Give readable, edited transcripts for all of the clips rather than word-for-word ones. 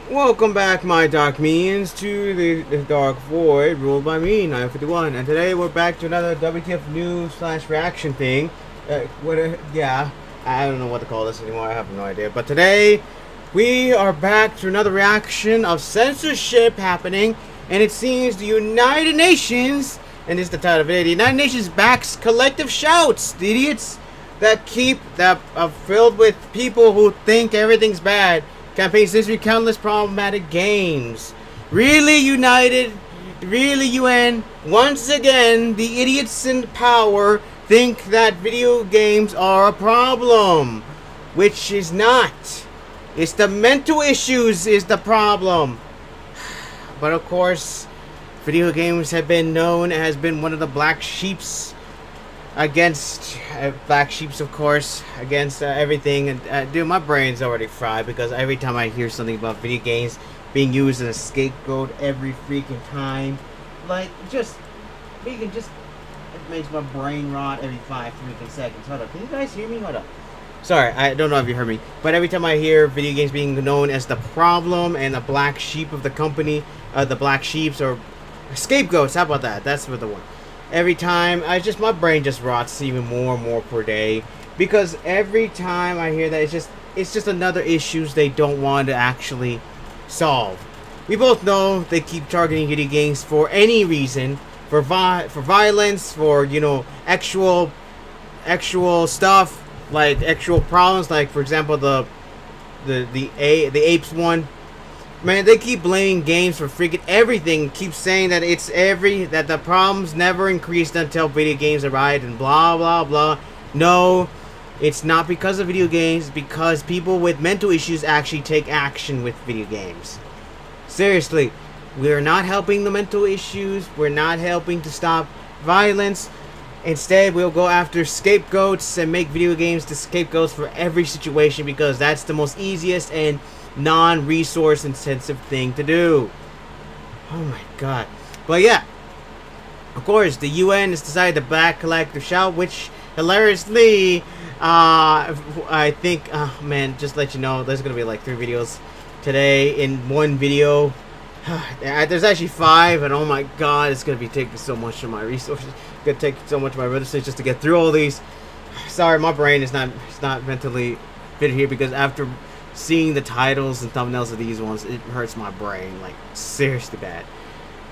Welcome back, my dark minions, to the dark void ruled by me, 951. And today we're back to another WTF news slash reaction thing. Yeah, I don't know what to call this anymore. I have no idea. But today we are back to another reaction of censorship happening, and it seems the United Nations, and this is the title of it, the United Nations backs collective shouts. The idiots that are filled with people who think everything's bad. Campaigns history countless problematic games. Really, United? Really, UN? Once again, the idiots in power think that video games are a problem, which is not. It's the mental issues is the problem. But of course, video games have been known as been one of the black sheeps against of course, against everything. And dude, my brain's already fried because every time I hear something about video games being used as a scapegoat every freaking time, like it makes my brain rot every 5 freaking seconds. Hold up, can you guys hear me? Hold up. Sorry, I don't know if you heard me, but every time I hear video games being known as the problem and the black sheep of the company, the black sheeps or scapegoats, how about that? That's what the one. Every time, my brain just rots even more and more per day, because every time I hear that, it's just another issues they don't want to actually solve. We both know they keep targeting video games for any reason, for violence, for actual stuff, like actual problems, like for example the apes one. Man, they keep blaming games for freaking everything. Keep saying that that the problems never increased until video games arrived and blah blah blah. No, it's not because of video games. Because people with mental issues actually take action with video games. Seriously, we're not helping the mental issues. We're not helping to stop violence. Instead, we'll go after scapegoats and make video games the scapegoats for every situation, because that's the most easiest and non-resource intensive thing to do. Oh my god. But yeah, of course the UN has decided to back collective shout, which hilariously I think man, just to let you know, there's gonna be like 3 videos today in one video. There's actually 5, and oh my god, it's gonna be taking so much of my resources. It's gonna take so much of my resources just to get through all these. Sorry, my brain is not mentally fit here, because after seeing the titles and thumbnails of these ones, it hurts my brain, like seriously bad.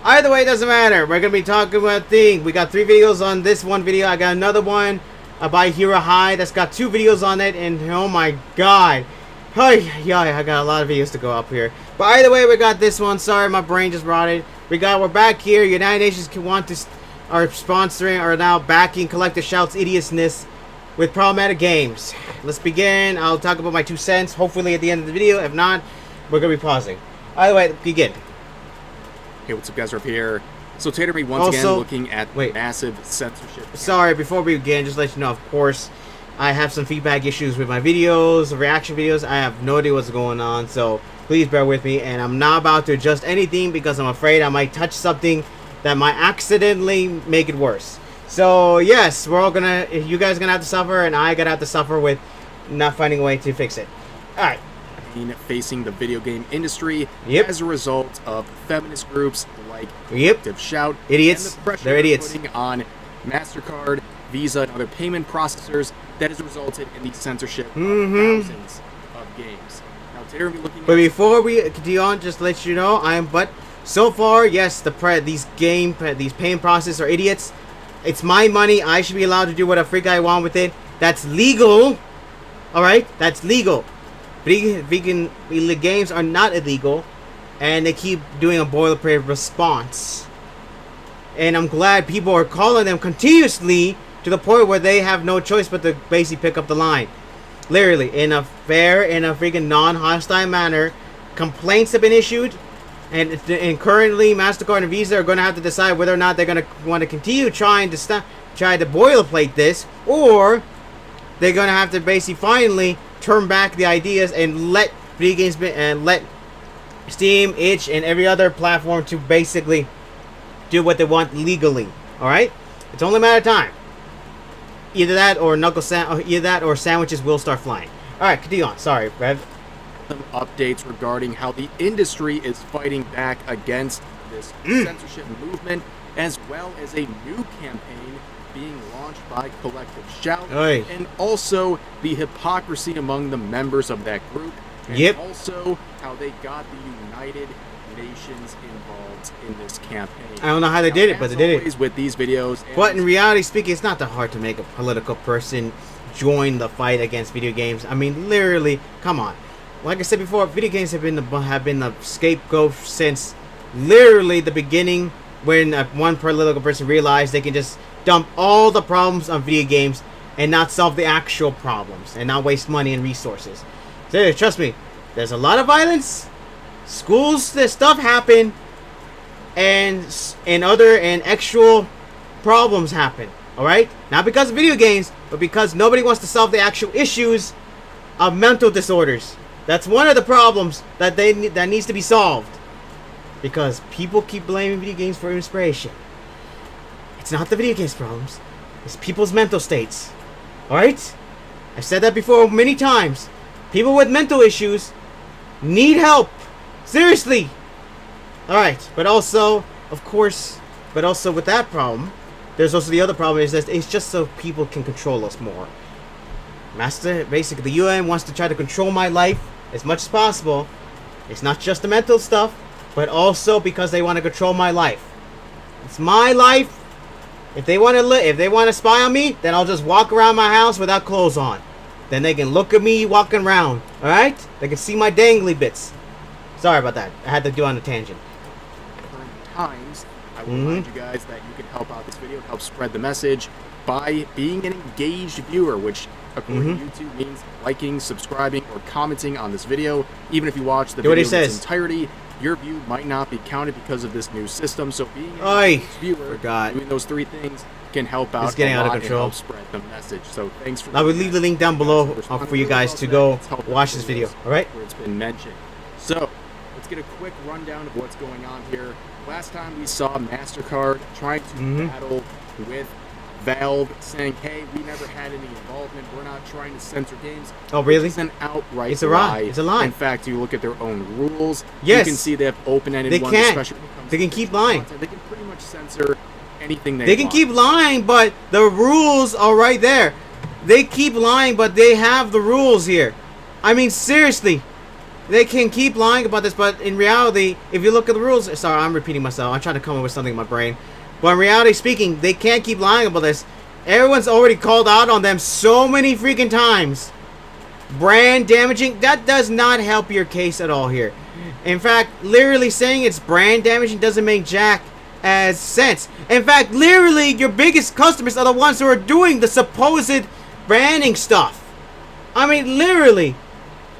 Either way, it doesn't matter. We're gonna be talking about thing. We got 3 videos on this one video. I got another one by Hero High that's got 2 videos on it, and oh my god, yeah, I got a lot of videos to go up here. But either way, we got this one. Sorry, my brain just rotted. We're back here. United Nations are sponsoring, are now backing collective shouts idiotsness with problematic games. Let's begin. I'll talk about my 2 cents, hopefully at the end of the video. If not, we're going to be pausing. Either way, begin. Hey, what's up, guys? Up here. So Tater me once again looking at massive censorship. Sorry, before we begin, just to let you know, of course, I have some feedback issues with my videos, reaction videos. I have no idea what's going on, so please bear with me. And I'm not about to adjust anything because I'm afraid I might touch something that might accidentally make it worse. So yes, you guys are gonna have to suffer, and I gotta have to suffer with not finding a way to fix it. Alright. Facing the video game industry as a result of feminist groups like Collective Shout, idiots, and the pressure they're idiots putting on MasterCard, Visa, and other payment processors that has resulted in the censorship of thousands of games. Now, Tater, but before we continue on, just to let you know, so far, yes, these payment processors are idiots. It's my money. I should be allowed to do what a freak I want with it. That's legal. Alright? That's legal. Vegan games are not illegal. And they keep doing a boilerplate response. And I'm glad people are calling them continuously to the point where they have no choice but to basically pick up the line. Literally, in a fair, in a freaking non-hostile manner, complaints have been issued. And currently, MasterCard and Visa are going to have to decide whether or not they're going to want to continue trying to boilerplate this, or they're going to have to basically finally turn back the ideas and let video games and let Steam, Itch, and every other platform to basically do what they want legally. All right, it's only a matter of time. Either that or sandwiches will start flying. All right, continue on. Sorry, Rev. some updates regarding how the industry is fighting back against this censorship movement, as well as a new campaign being launched by Collective Shout, and also the hypocrisy among the members of that group, and also how they got the United Nations involved in this campaign. I don't know how they did it, but they did it. With these videos, but in reality speaking, it's not that hard to make a political person join the fight against video games. I mean, literally, come on. Like I said before, video games have been the scapegoat since literally the beginning, when one political person realized they can just dump all the problems on video games and not solve the actual problems and not waste money and resources. So, trust me, there's a lot of violence. Schools, this stuff happen, and actual problems happen. All right, not because of video games, but because nobody wants to solve the actual issues of mental disorders. That's one of the problems that needs to be solved. Because people keep blaming video games for inspiration. It's not the video games problems. It's people's mental states. Alright? I've said that before many times. People with mental issues need help. Seriously. Alright. But also, of course, with that problem, there's also the other problem is that it's just so people can control us more. Basically, the UN wants to try to control my life as much as possible. It's not just the mental stuff, but also because they want to control my life. It's my life. If they want to spy on me, then I'll just walk around my house without clothes on. Then they can look at me walking around. All right? They can see my dangly bits. Sorry about that. I had to do on a tangent. Current times, I will remind you guys that you can help out this video, help spread the message by being an engaged viewer, which according to YouTube means liking, subscribing, or commenting on this video. Even if you watch the video in its entirety, your view might not be counted because of this new system. So being a viewer, doing those three things can help out. It's getting out of control. And help spread the message. So thanks for. I will leave the link down below for you guys to go watch this video. All right. Where it's been mentioned. So let's get a quick rundown of what's going on here. Last time we saw MasterCard trying to battle with Valve, saying, "Hey, we never had any involvement. We're not trying to censor games." Oh, really? It's an outright It's a lie. It's a lie. In fact, you look at their own rules. Yes. You can see they have open-ended They ones. can't. Especially when it comes They can to keep lying. content. They can pretty much censor anything they They can want. keep lying, but the rules are right there. They keep lying, but they have the rules here. I mean, seriously. They can keep lying about this, but in reality, if you look at the rules... Sorry, I'm repeating myself. I'm trying to come up with something in my brain. But in reality speaking, they can't keep lying about this. Everyone's already called out on them so many freaking times. Brand damaging, that does not help your case at all here. In fact, literally saying it's brand damaging doesn't make jack as sense. In fact, literally your biggest customers are the ones who are doing the supposed branding stuff. I mean, literally.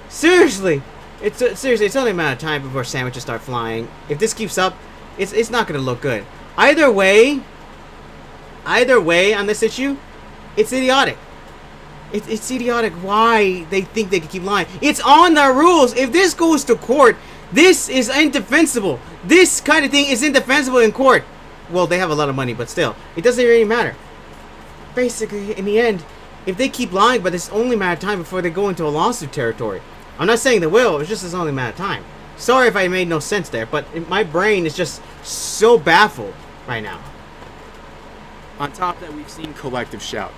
Seriously. It's only a matter of time before sandwiches start flying. If this keeps up, it's not going to look good. Either way on this issue, it's idiotic. It's idiotic why they think they can keep lying. It's on their rules. If this goes to court, this is indefensible. This kind of thing is indefensible in court. Well, they have a lot of money, but still, it doesn't really matter. Basically, in the end, if they keep lying, but it's only a matter of time before they go into a lawsuit territory. I'm not saying they will. It's only a matter of time. Sorry if I made no sense there, but my brain is just so baffled right now. On top of that, we've seen Collective Shout.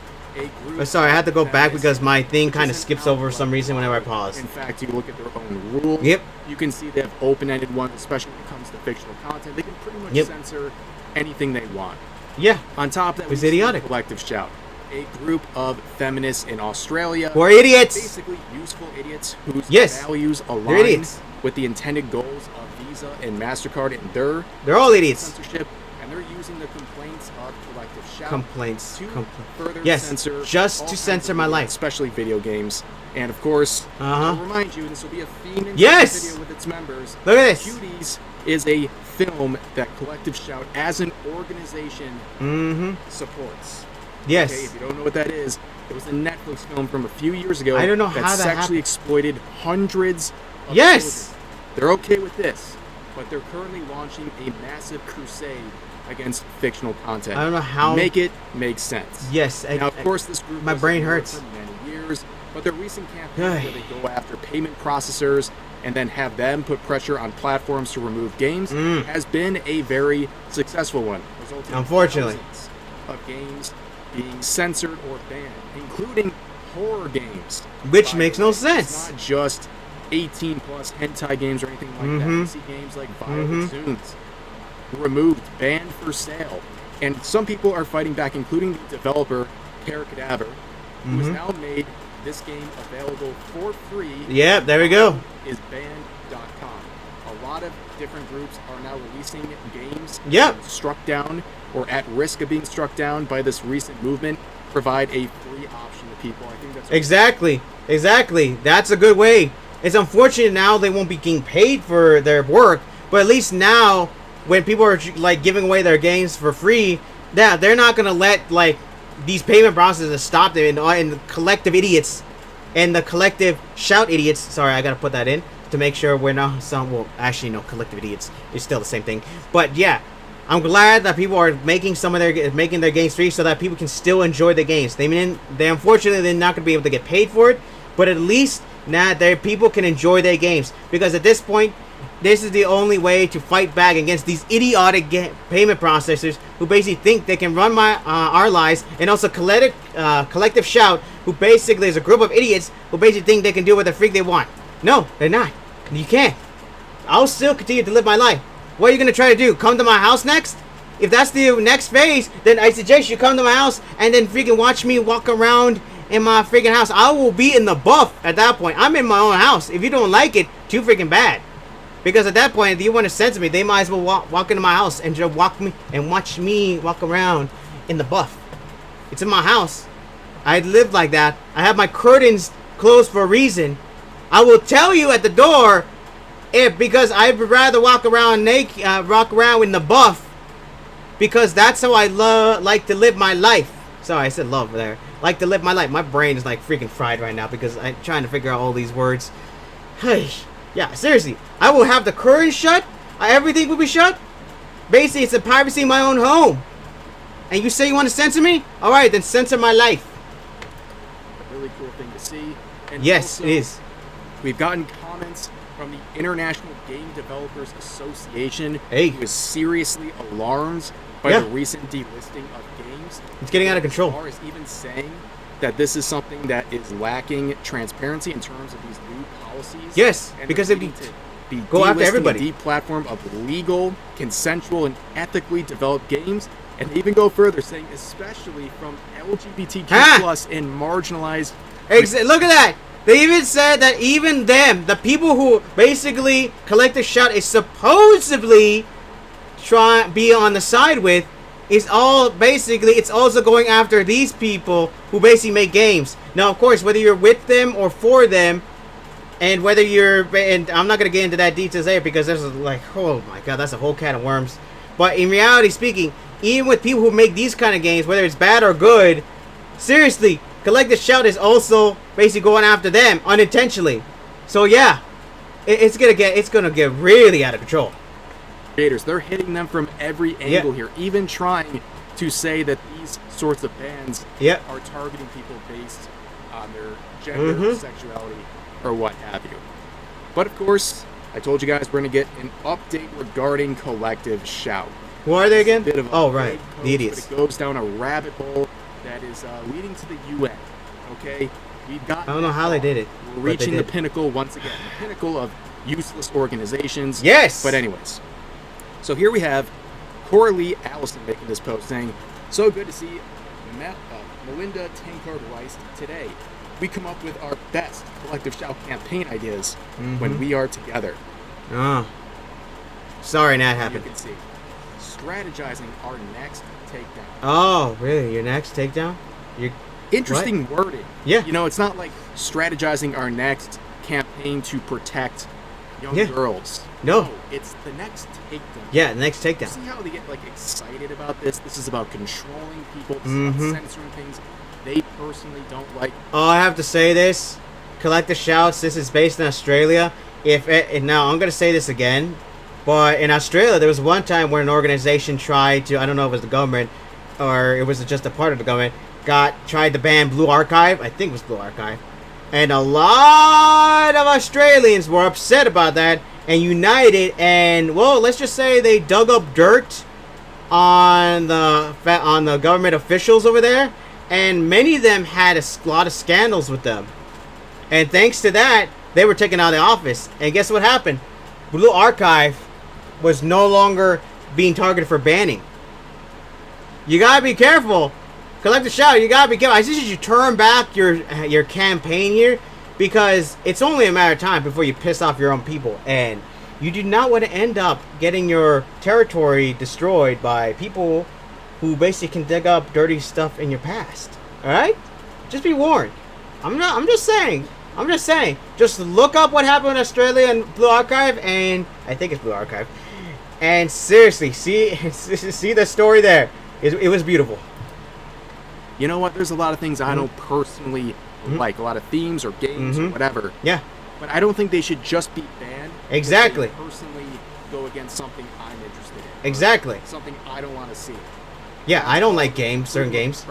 Sorry, I had to go back because my thing kind of skips over for some reason whenever I pause. In fact, you look at their own rules. Yep. You can see they have open-ended ones, especially when it comes to fictional content. They can pretty much censor anything they want. Yeah. On top of that, it's idiotic. Collective Shout, a group of feminists in Australia who are idiots. Basically, useful idiots whose values They're align idiots. with the intended goals of Visa and MasterCard and they're all idiots. Censorship. And they're using the complaints of Collective Shout to further censor just to censor my life, especially video games. And of course, I'll remind you, this will be a theme in this video with its members. Look at this. Cuties is a film that Collective Shout as an organization supports. Yes. Okay, if you don't know what that is, it was a Netflix film from a few years ago. I don't know how that sexually happened. Exploited hundreds of children. They're okay with this, but they're currently launching a massive crusade against fictional content. I don't know how. Make it make sense. Yes. Now, of course, this group my brain hurts. for many years, but their recent campaign where they go after payment processors and then have them put pressure on platforms to remove games has been a very successful one, resulting unfortunately in thousands of games being censored or banned, including horror games. Which makes no sense. It's not just 18 plus hentai games or anything like that. You see games like Violent Zooms removed, banned for sale. And some people are fighting back, including the developer, Kara Cadaver, who has now made this game available for free. Yep, there we go. Is banned.com. A lot of different groups are now releasing games struck down or at risk of being struck down by this recent movement, provide a free option to people. I think that's exactly. That's a good way. It's unfortunate now they won't be getting paid for their work, but at least now when people are like giving away their games for free, they're not gonna let like these payment processes stop them, and the collective idiots and the collective shout idiots. Sorry, I gotta put that in to make sure we're not some. Well, actually, no, collective idiots is still the same thing. But yeah, I'm glad that people are making their games free so that people can still enjoy the games. They unfortunately they're not gonna be able to get paid for it, but at least now people can enjoy their games, because at this point, this is the only way to fight back against these idiotic payment processors who basically think they can run our lives, and also collective shout, who basically is a group of idiots who basically think they can do what the freak they want. No, they're not. You can't. I'll still continue to live my life. What are you gonna try to do? Come to my house next? If that's the next phase, then I suggest you come to my house and then freaking watch me walk around in my freaking house. I will be in the buff at that point. I'm in my own house. If you don't like it, too freaking bad. Because at that point, if you want to censor me, they might as well walk into my house and just watch me walk around in the buff. It's in my house. I live like that. I have my curtains closed for a reason. I will tell you at the door, because I'd rather walk around naked, walk around in the buff, because that's how I like to live my life. Sorry, I said love there. Like to live my life. My brain is like freaking fried right now because I'm trying to figure out all these words. Hey. Yeah, seriously. I will have the curtains shut. Everything will be shut. Basically, it's a privacy in my own home. And you say you want to censor me? Alright, then censor my life. A really cool thing to see. And yes, also, it is. We've gotten comments from the International Game Developers Association, who is seriously alarmed by the recent delisting of games. It's getting out of control. As far as even saying that this is something that is lacking transparency in terms of these new policies. Yes, because if you go after everybody, platform of legal, consensual, and ethically developed games, and even go further, saying especially from LGBTQ plus and marginalized. Look at that. They even said that even them, the people who basically Collective Shout is supposedly be on the side with, is all basically, it's also going after these people who basically make games. Now, of course, whether you're with them or for them, and whether and I'm not going to get into that details there because there's like, oh my god, that's a whole can of worms. But in reality speaking, even with people who make these kind of games, whether it's bad or good, seriously, Collective Shout is also basically going after them unintentionally. So yeah, it's gonna get really out of control. They're hitting them from every angle here, even trying to say that these sorts of bans are targeting people based on their gender, sexuality, or what have you. But of course, I told you guys we're going to get an update regarding Collective Shout. Who are they again? Right, the idiots. But it goes down a rabbit hole that is leading to the UN. Okay, we've got. I don't know how they did it. We're reaching the pinnacle once again, the pinnacle of useless organizations. Yes. But anyways. So here we have Coralie Allison making this post saying, "So good to see Melinda Tankard-Rice today. We come up with our best Collective Shout campaign ideas when we are together." Oh. Sorry that happened. You can see. Strategizing our next takedown. Oh, really? Your next takedown? Interesting wording. Yeah. You know, it's not like strategizing our next campaign to protect young girls. No, it's the next takedown. Yeah, the next takedown. See how they get like excited about this? This is about controlling people. This is about censoring things they personally don't like. Oh, I have to say this. Collective Shouts, this is based in Australia. Now, I'm going to say this again, but in Australia, there was one time where an organization tried to, I don't know if it was the government, or it was just a part of the government, tried to ban Blue Archive. I think it was Blue Archive. And a lot of Australians were upset about that and united, and well, let's just say they dug up dirt on the government officials over there, and many of them had a lot of scandals with them. And thanks to that, they were taken out of the office. And guess what happened? Blue Archive was no longer being targeted for banning. You gotta be careful. Collective Shout, you gotta be careful. I suggest you turn back your campaign here, because it's only a matter of time before you piss off your own people, and you do not want to end up getting your territory destroyed by people who basically can dig up dirty stuff in your past. All right, just be warned. I'm just saying. Just look up what happened in Australia and Blue Archive, and I think it's Blue Archive. And seriously, see the story there. It was beautiful. You know what? There's a lot of things I don't personally like, a lot of themes or games or whatever. Yeah. But I don't think they should just be banned. Exactly. They personally go against something I'm interested in. Exactly. Something I don't want to see. Yeah, I don't like certain games.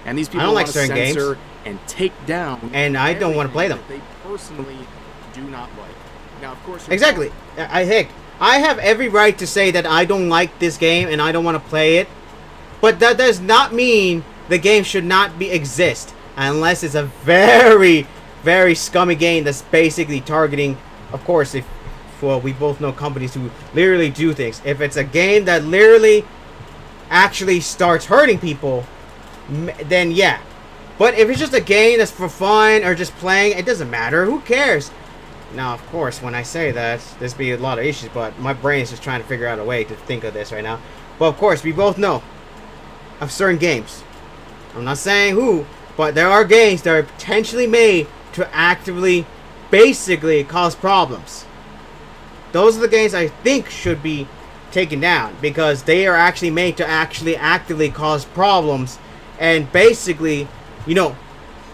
And these people I don't like want to certain censor games and take down. And I don't want to play them. That they personally do not like. Now, of course. Exactly. I have every right to say that I don't like this game and I don't want to play it, but that does not mean the game should not exist unless it's a very, very scummy game that's basically targeting, of course, we both know companies who literally do things. If it's a game that literally actually starts hurting people, then yeah. But if it's just a game that's for fun or just playing, it doesn't matter. Who cares? Now, of course, when I say that, there's be a lot of issues, but my brain is just trying to figure out a way to think of this right now. But of course, we both know of certain games. I'm not saying who, but there are games that are potentially made to actively, basically, cause problems. Those are the games I think should be taken down, because they are actually made to actually actively cause problems and basically,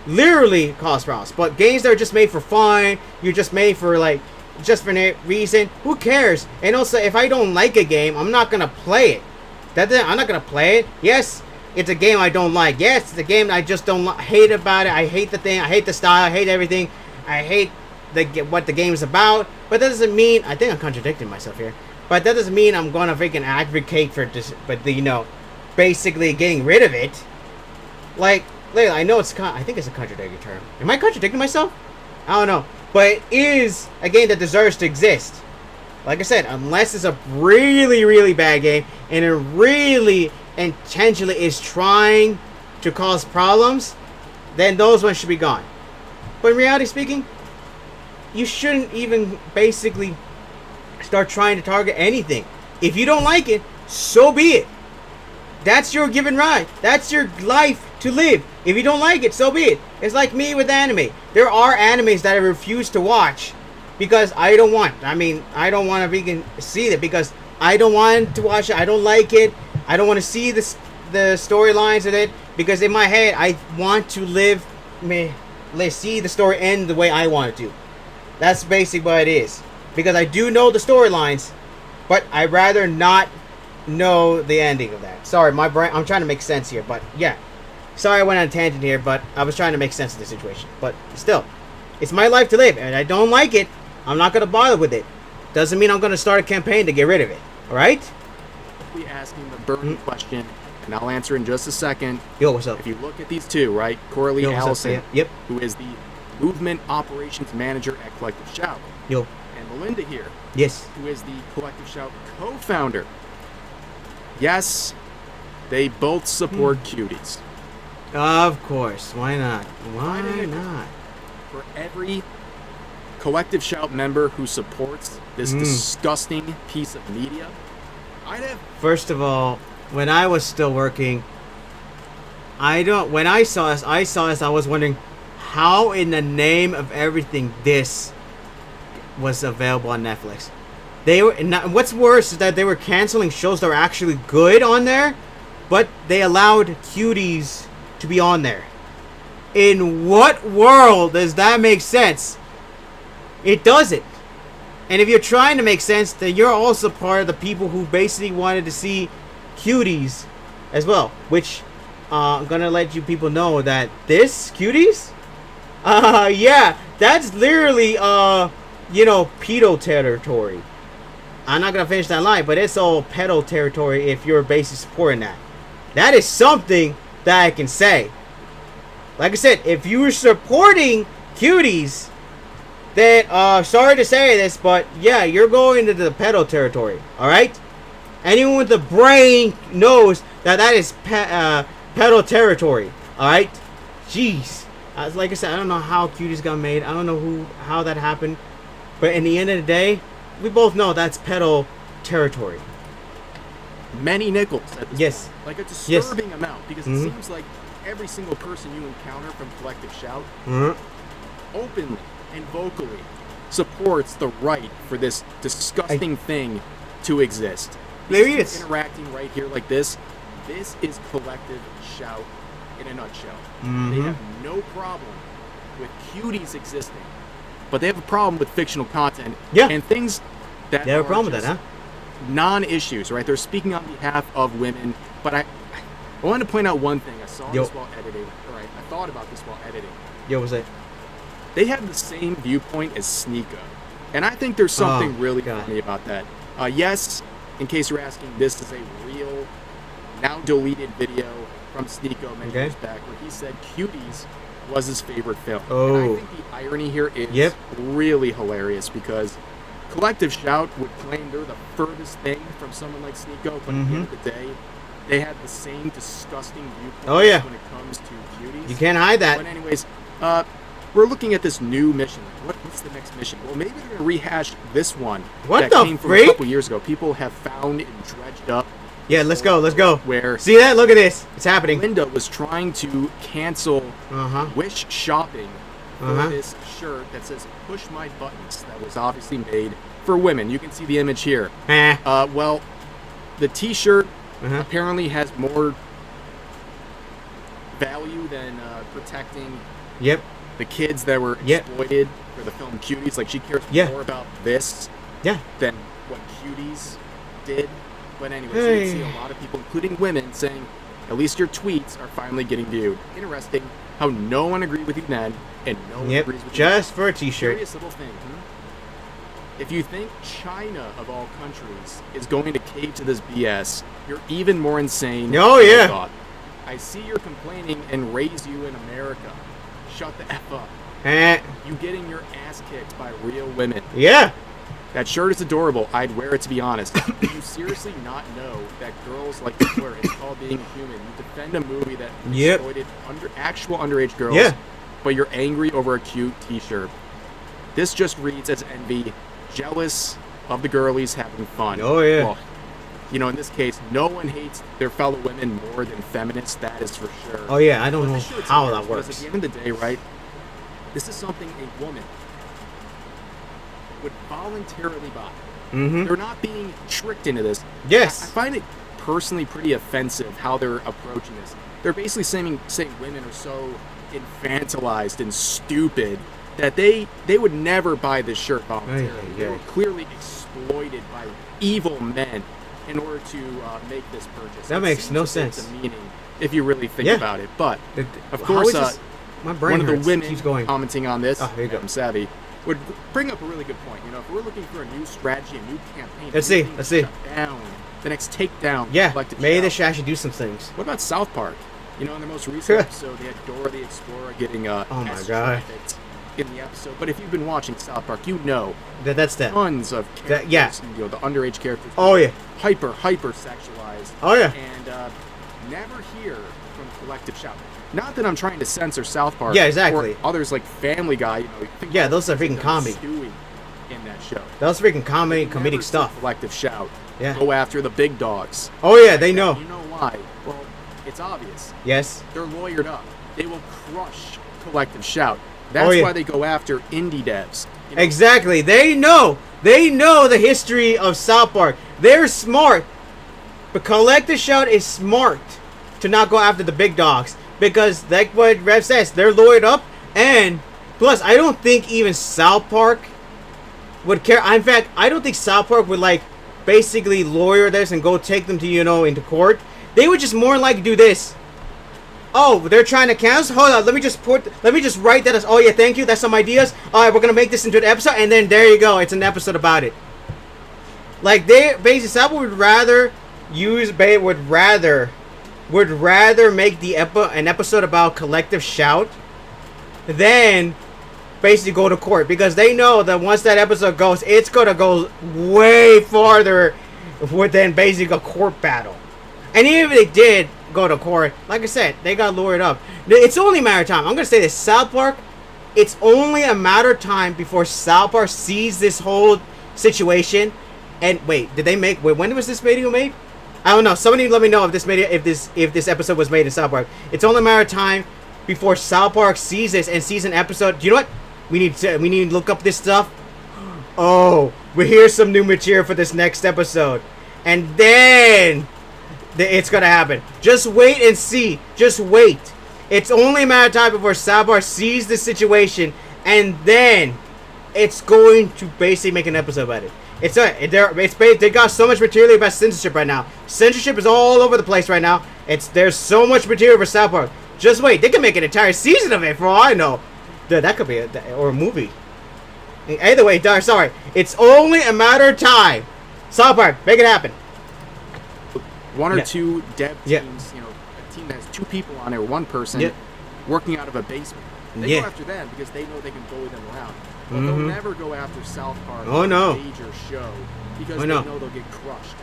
literally cause problems. But games that are just made for fun, you're just made for just for no reason, who cares? And also, if I don't like a game, I'm not gonna play it. I'm not gonna play it. Yes, it's a game I don't like. Yes, it's a game I just don't hate about it. I hate the thing. I hate the style. I hate everything. I hate what the game is about. But that doesn't mean, I think I'm contradicting myself here, but that doesn't mean I'm gonna freaking advocate for this. But basically getting rid of it. I know I think it's a contradictory term. Am I contradicting myself? I don't know. But it is a game that deserves to exist. Like I said, unless it's a really, really bad game and it really intentionally is trying to cause problems, then those ones should be gone. But in reality speaking, you shouldn't even basically start trying to target anything. If you don't like it, so be it. That's your given right. That's your life to live. If you don't like it, so be it. It's like me with anime. There are animes that I refuse to watch because I don't want to see it because I don't want to watch it. I don't like it. I don't want to see the storylines of it because in my head I want to see the story end the way I want it to. That's basically what it is. Because I do know the storylines, but I'd rather not know the ending of that. Sorry, my brain. I'm trying to make sense here, but yeah. Sorry I went on a tangent here, but I was trying to make sense of the situation. But still, it's my life to live, and I don't like it. I'm not gonna bother with it. Doesn't mean I'm gonna start a campaign to get rid of it. All right? We asking the burning question, and I'll answer in just a second. Yo, what's up? If you look at these two, right, Coralie Allison, yep, who is the movement operations manager at Collective Shout. Yo. And Melinda here. Yes. Who is the Collective Shout co-founder. Yes, they both support cuties. Of course. Why not? Why not? For every Collective Shout member who supports this disgusting piece of media, First of all, when I was still working, when I saw this, I was wondering how in the name of everything this was available on Netflix. What's worse is that they were canceling shows that were actually good on there, but they allowed cuties to be on there. In what world does that make sense? It doesn't. And if you're trying to make sense, then you're also part of the people who basically wanted to see cuties as well. Which I'm gonna let you people know that this cuties Yeah, that's literally, pedo territory. I'm not gonna finish that line, but it's all pedo territory if you're basically supporting that. That is something that I can say. Like I said, if you were supporting cuties, then, sorry to say this, but yeah, you're going into the pedo territory, alright? Anyone with the brain knows that that is pedo territory, alright? Jeez. Like I said, I don't know how cuties got made. I don't know how that happened. But in the end of the day, we both know that's pedo territory. Many nickels at this point. Like a disturbing amount, because it seems like every single person you encounter from Collective Shout openly and vocally supports the right for this disgusting thing to exist. Interacting right here like this is Collective Shout in a nutshell. They have no problem with cuties existing, but they have a problem with fictional content and things that they have a problem with that, huh? Non-issues, right? They're speaking on behalf of women, but I wanted to point out one thing. I saw this while editing. All right, I thought about this while editing. What's that? They have the same viewpoint as Sneeko, and I think there's something really funny about that. Yes, in case you're asking, this is a real, now deleted video from Sneeko many years back where he said Cuties was his favorite film. And I think the irony here is really hilarious, because Collective Shout would claim they're the furthest thing from someone like Sneeko, but at the end of the day, they have the same disgusting viewpoint when it comes to cuties. You can't hide that. But anyways, we're looking at this new mission. What's the next mission? Well, maybe they're going to rehash this one that came from a couple years ago. People have found and dredged up. Yeah, let's go. Where see that? Look at this. It's happening. Linda was trying to cancel Wish shopping for this shirt that says "Push My Buttons" that was obviously made for women. You can see the image here. Well, the T-shirt apparently has more value than protecting the kids that were exploited for the film Cuties. Like, she cares more about this than what Cuties did. But anyways, you can see a lot of people, including women, saying, at least your tweets are finally getting viewed. Interesting how no one agreed with you then, and no one agrees with you just now. for a T-shirt. Curious little thing. If you think China, of all countries, is going to cave to this BS, you're even more insane than I thought. I see you're complaining and raise you in America. Shut the F up. You getting your ass kicked by real women. That shirt is adorable. I'd wear it, to be honest. Do you seriously not know that girls like to wear it? It's called being a human. You defend a movie that exploited actual underage girls, but you're angry over a cute T-shirt. This just reads as envy, jealous of the girlies having fun. Well, you know, in this case, no one hates their fellow women more than feminists. That is for sure. I don't know how that works. At the end of the day, right, this is something a woman would voluntarily buy. They're not being tricked into this. I find it personally pretty offensive how they're approaching this. They're basically saying women are so infantilized and stupid that they would never buy this shirt voluntarily. They were clearly exploited by evil men in order to make this purchase. That makes no sense. It's a meaning if you really think about it. But of course, my brain one of the hurts. women Keeps going. commenting on this, I'm savvy, would bring up a really good point. You know, if we're looking for a new strategy, a new campaign, let's see. Down the next takedown. Maybe they should actually do some things. What about South Park? You know, in their most recent episode, they had Dora the Explorer getting oh my god in the episode. But if you've been watching South Park, you know that's that tons of characters, you know, the underage characters. Hyper sexualized. And never hear from Collective Shout. Not that I'm trying to censor South Park. Or others like Family Guy. You know, those are freaking comedy. In that show. Those freaking comedic stuff. Collective Shout. Go after the big dogs. They know. You know why? Well, it's obvious. They're lawyered up. They will crush Collective Shout. That's why they go after indie devs. You know? Exactly. They know. They know the history of South Park. They're smart. But Collective Shout is smart to not go after the big dogs. Because, like what Rev says, they're lawyered up. And, plus, I don't think even South Park would care. In fact, I don't think South Park would, like, basically lawyer this and go take them to, you know, into court. They would just more like do this. Oh, they're trying to cancel. Hold on, let me just write that as. Oh yeah, thank you. That's some ideas. All right, we're gonna make this into an episode, and then there you go. It's an episode about it. Like they basically, Sabo would rather make an episode about collective shout than basically go to court, because they know that once that episode goes, it's gonna go way farther than basically a court battle. And even if they did go to court, like I said, they got lured up. It's only a matter of time. I'm gonna say this: South Park. It's only a matter of time before South Park sees this whole situation. And wait, when was this video made? I don't know. Somebody let me know if this episode was made in South Park. It's only a matter of time before South Park sees this and sees an episode. Do you know what? We need to look up this stuff. Oh, here's some new material for this next episode, and then it's gonna happen. Just wait and see. Just wait. It's only a matter of time before South Park sees the situation, and then it's going to basically make an episode about it. They got so much material about censorship right now. Censorship is all over the place right now. There's so much material for South Park. Just wait. They can make an entire season of it for all I know. Dude, that could be or a movie. Either way, sorry. It's only a matter of time. South Park, make it happen. One or two dev teams, a team that has 2 people on it or 1 person working out of a basement. They go after them because they know they can bully them around. But they'll never go after South Park or a major show because they know they'll get crushed.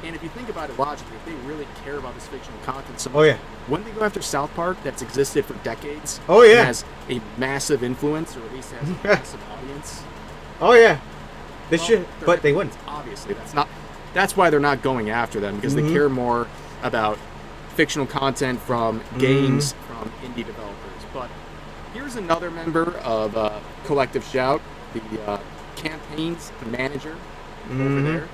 And if you think about it logically, if they really care about this fictional content so much, wouldn't they go after South Park that's existed for decades? Oh, yeah. And has a massive influence, or at least has a massive audience? Oh, yeah. They should, but they wouldn't. Obviously, that's why they're not going after them, because they care more about fictional content from games from indie developers. But here's another member of Collective Shout, the campaign's manager over there.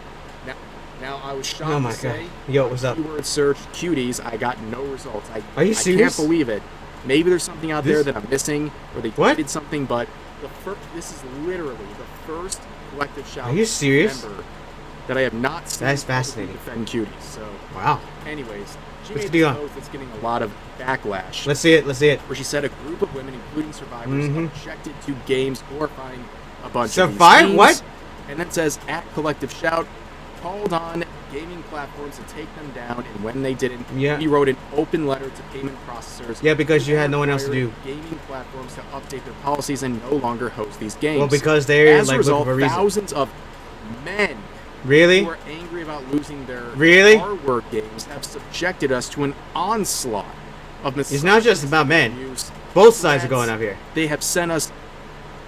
Now I was shocked to say, what's up? Keyword search cuties, I got no results. Are you serious? I can't believe it. Maybe there's something out there that I'm missing, or they did something, but this is literally the first Collective Shout member that I have not seen. That's fascinating. Defend cuties. So wow. Anyways, she made this post that's getting a lot of backlash. Let's see it. Where she said a group of women, including survivors, objected to games glorifying a bunch of these themes. What? And then says at Collective Shout called on gaming platforms to take them down, and when they didn't, he wrote an open letter to payment processors. Yeah, because you had no one else to do. Gaming platforms to update their policies and no longer host these games. Well, because they're as a result, thousands of men who are angry about losing their artwork games have subjected us to an onslaught of It's not just about men. Both sides are going up here. They have sent us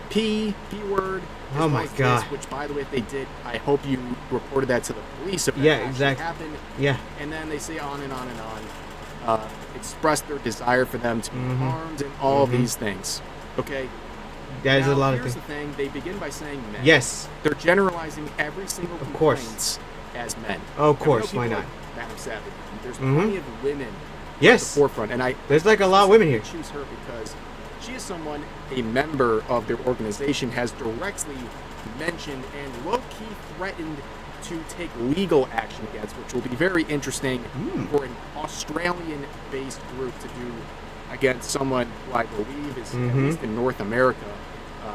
P-word. Oh my God! Which, by the way, if they did, I hope you reported that to the police. If that exactly. Happened. Yeah. And then they say on and on and on, express their desire for them to be harmed and all of these things. Okay. That is a lot of things. Here's the thing: they begin by saying men. Yes. They're generalizing every single complaint as men. Oh, of course. Why not? Madam Savage. There's plenty of women. Yes. At the forefront, and there's like a lot of women here. Choose her because she is someone, a member of their organization, has directly mentioned and low-key threatened to take legal action against, which will be very interesting for an Australian-based group to do against someone who I believe is at least in North America.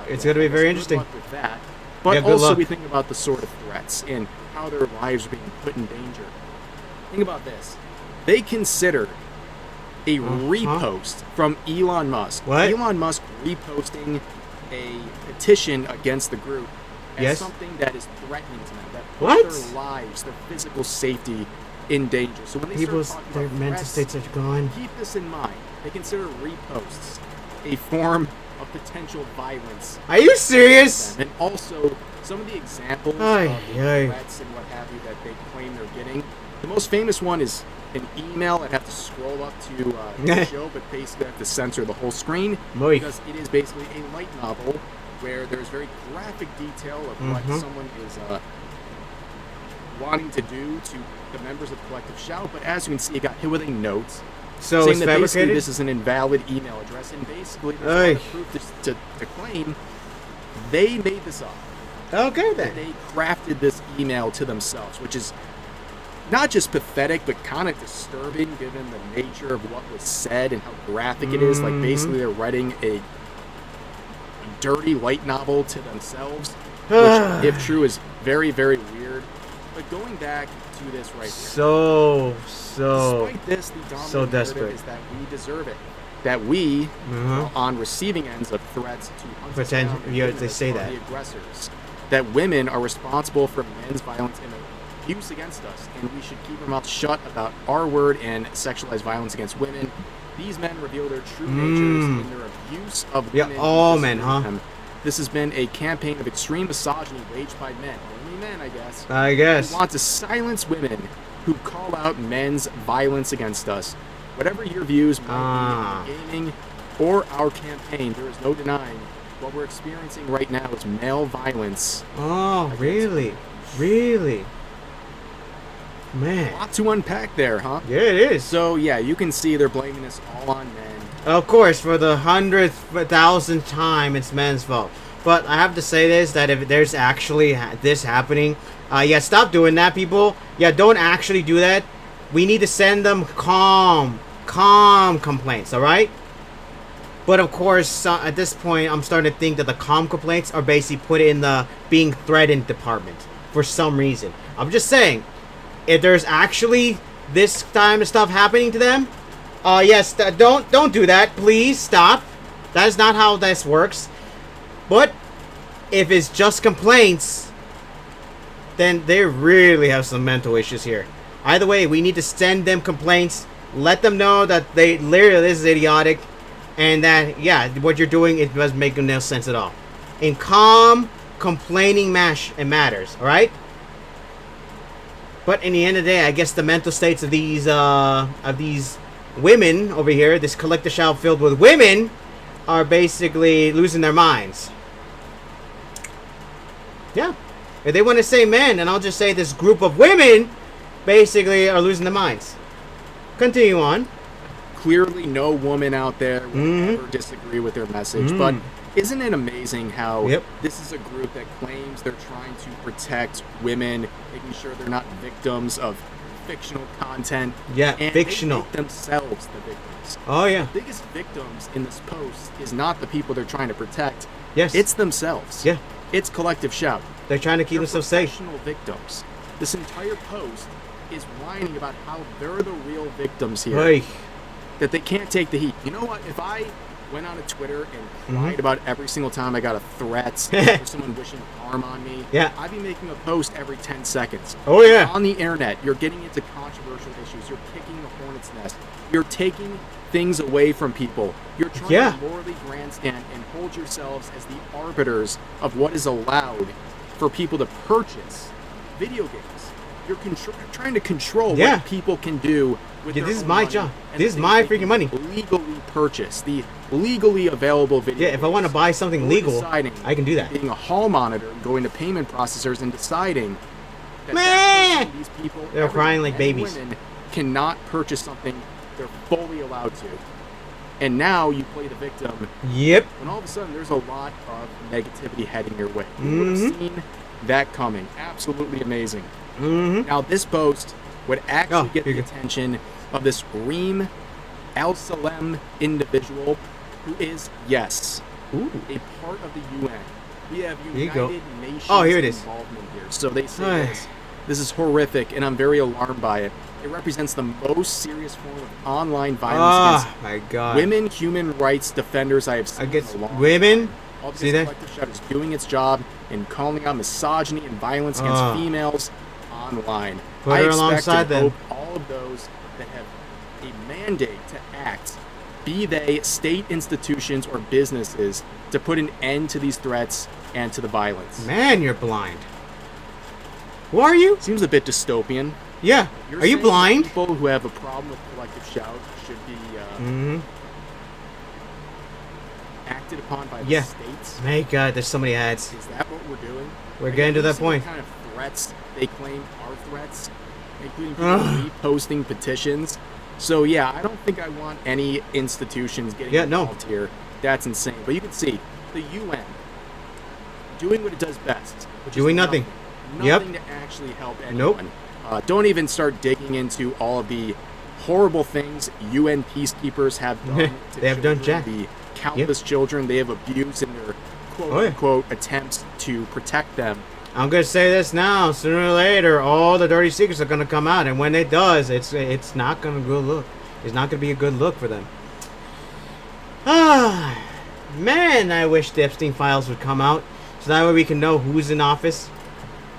It's going to be very interesting. Good luck with that. But also we think about the sort of threats and how their lives are being put in danger. Think about this. They consider a repost from Elon Musk. What? Elon Musk reposting a petition against the group as something that is threatening to them, that puts their lives, their physical safety in danger. So when they their mental states are gone. Keep this in mind. They consider reposts a form of potential violence. Are you serious? And also some of the examples of the threats and what have you that they claim they're getting. The most famous one is an email. I'd have to scroll up to the show, but basically I have to censor the whole screen because it is basically a light novel where there's very graphic detail of what someone is wanting to do to the members of Collective Shout. But as you can see, it got hit with a note saying that basically this is an invalid email address, and basically there's proof to claim they made this up. Okay then. They crafted this email to themselves, which is not just pathetic, but kind of disturbing given the nature of what was said and how graphic it is. Like, basically, they're writing a dirty light novel to themselves, which, if true, is very, very weird. But going back to this right here. Despite this, the dominant narrative is that we deserve it. That we, on receiving ends of threats to hunt us down and they say are that. the aggressors. That women are responsible for men's violence and abuse against us, and we should keep our mouths shut about our word and sexualized violence against women. These men reveal their true natures in their abuse of women. All men, huh? This has been a campaign of extreme misogyny waged by men, only men, I guess, who want to silence women who call out men's violence against us. Whatever your views might be in gaming or our campaign, there is no denying what we're experiencing right now is male violence. Oh, really? Really? Man. A lot to unpack there, huh? Yeah, it is. So, yeah, you can see they're blaming this all on men. Of course, for the 100,000th time, it's men's fault. But I have to say this, that if there's actually this happening, yeah, stop doing that, people. Yeah, don't actually do that. We need to send them calm complaints, alright? But of course, at this point, I'm starting to think that the calm complaints are basically put in the being threatened department for some reason. I'm just saying, if there's actually this kind of stuff happening to them, yes, don't do that. Please stop. That is not how this works. But if it's just complaints, then they really have some mental issues here. Either way, we need to send them complaints. Let them know that they literally this is idiotic, and that what you're doing it doesn't make no sense at all. In calm complaining it matters. All right. But in the end of the day, I guess the mental states of these women over here, this collective shout filled with women, are basically losing their minds. Yeah. If they want to say men, then I'll just say this group of women basically are losing their minds. Continue on. Clearly no woman out there would ever disagree with their message, but isn't it amazing how this is a group that claims they're trying to protect women, making sure they're not victims of fictional content. Yeah, and fictional. They make themselves the victims. Oh, yeah. The biggest victims in this post is not the people they're trying to protect. Yes. It's themselves. Yeah. It's collective shout. They're trying to keep themselves safe. Professional victims. This entire post is whining about how they're the real victims here. Oy. That they can't take the heat. You know what? If I went on a Twitter and cried about every single time I got a threat or someone wishing harm on me, I'd be making a post every 10 seconds. Oh, yeah. On the internet, you're getting into controversial issues. You're kicking the hornet's nest. You're taking things away from people. You're trying to morally grandstand and hold yourselves as the arbiters of what is allowed for people to purchase video games. You're trying to control what people can do with their this is own my money job. and This is my freaking money. Legally purchase the legally available video if I want to buy something legal, I can do that. Being a hall monitor, going to payment processors and deciding that these people, they're crying like babies, women cannot purchase something they're fully allowed to. And now you play the victim. Yep. And all of a sudden, there's a lot of negativity heading your way. You would have seen that coming. Absolutely amazing. Now, this post would actually get the attention of this Reem Al Salem individual who is, a part of the UN. We have United Nations involvement here. So they say this is horrific, and I'm very alarmed by it. It represents the most serious form of online violence against women, human rights defenders I have seen against in a long women. time. All because Collective Shout is doing its job in calling out misogyny and violence against females online. Put her alongside them. Hope all of those that have a mandate to act, be they state institutions or businesses, to put an end to these threats and to the violence. Man, you're blind. Who are you? Seems a bit dystopian. Yeah. Are you blind? People who have a problem with Collective Shout should be acted upon by the states. My God, there's so many ads. Is that what we're doing? We're getting to that point. What kind of threats they claim are threats, including people reposting petitions. So yeah, I don't think I want any institutions getting involved here. That's insane. But you can see the UN doing what it does best, which doing is nothing. Nothing to actually help anyone. Don't even start digging into all of the horrible things UN peacekeepers have done to they have done jack. the countless children they have abused in their quote-unquote attempts to protect them. I'm gonna say this now. Sooner or later, all the dirty secrets are gonna come out, and when it does, it's not gonna good look. It's not gonna be a good look for them. Ah, man, I wish the Epstein files would come out, so that way we can know who's in office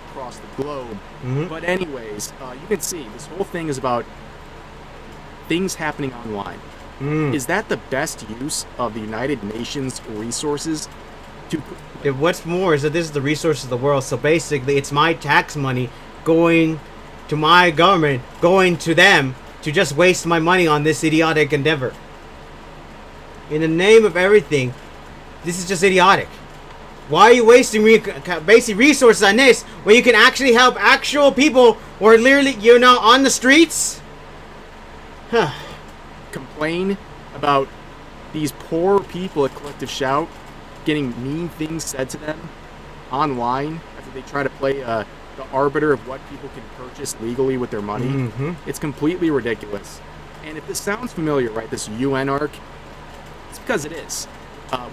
across the globe. But anyways, you can see this whole thing is about things happening online. Is that the best use of the United Nations resources? What's more is that this is the resources of the world, so basically it's my tax money going to my government, going to them to just waste my money on this idiotic endeavor. In the name of everything, this is just idiotic. Why are you wasting basic resources on this when you can actually help actual people who are literally, on the streets? Complain about these poor people at Collective Shout getting mean things said to them online after they try to play the arbiter of what people can purchase legally with their money. It's completely ridiculous. And if this sounds familiar, right, this UN arc, it's because it is.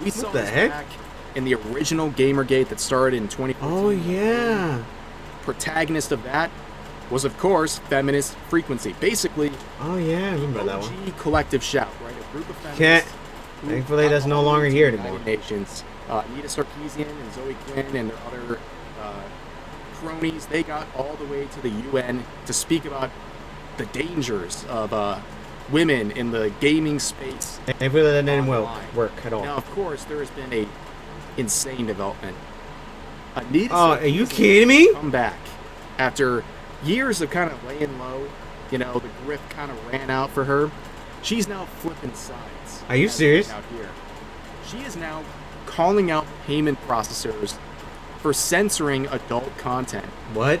We saw this back in the original Gamergate that started in 2014. Oh, yeah. Protagonist of that was, of course, Feminist Frequency. Basically, oh, yeah, I remember that one. Collective Shout, right? A group of feminists. Thankfully, that's no longer here anymore. Nations. Anita Sarkeesian and Zoe Quinn and their other cronies, they got all the way to the UN to speak about the dangers of women in the gaming space. Thankfully, that didn't work at all. Now, of course, there has been a insane development. Anita are you kidding me? Come back after years of kind of laying low. The grift kind of ran out for her. She's now flipping sides. Are you serious? Out here. She is now calling out payment processors for censoring adult content. What?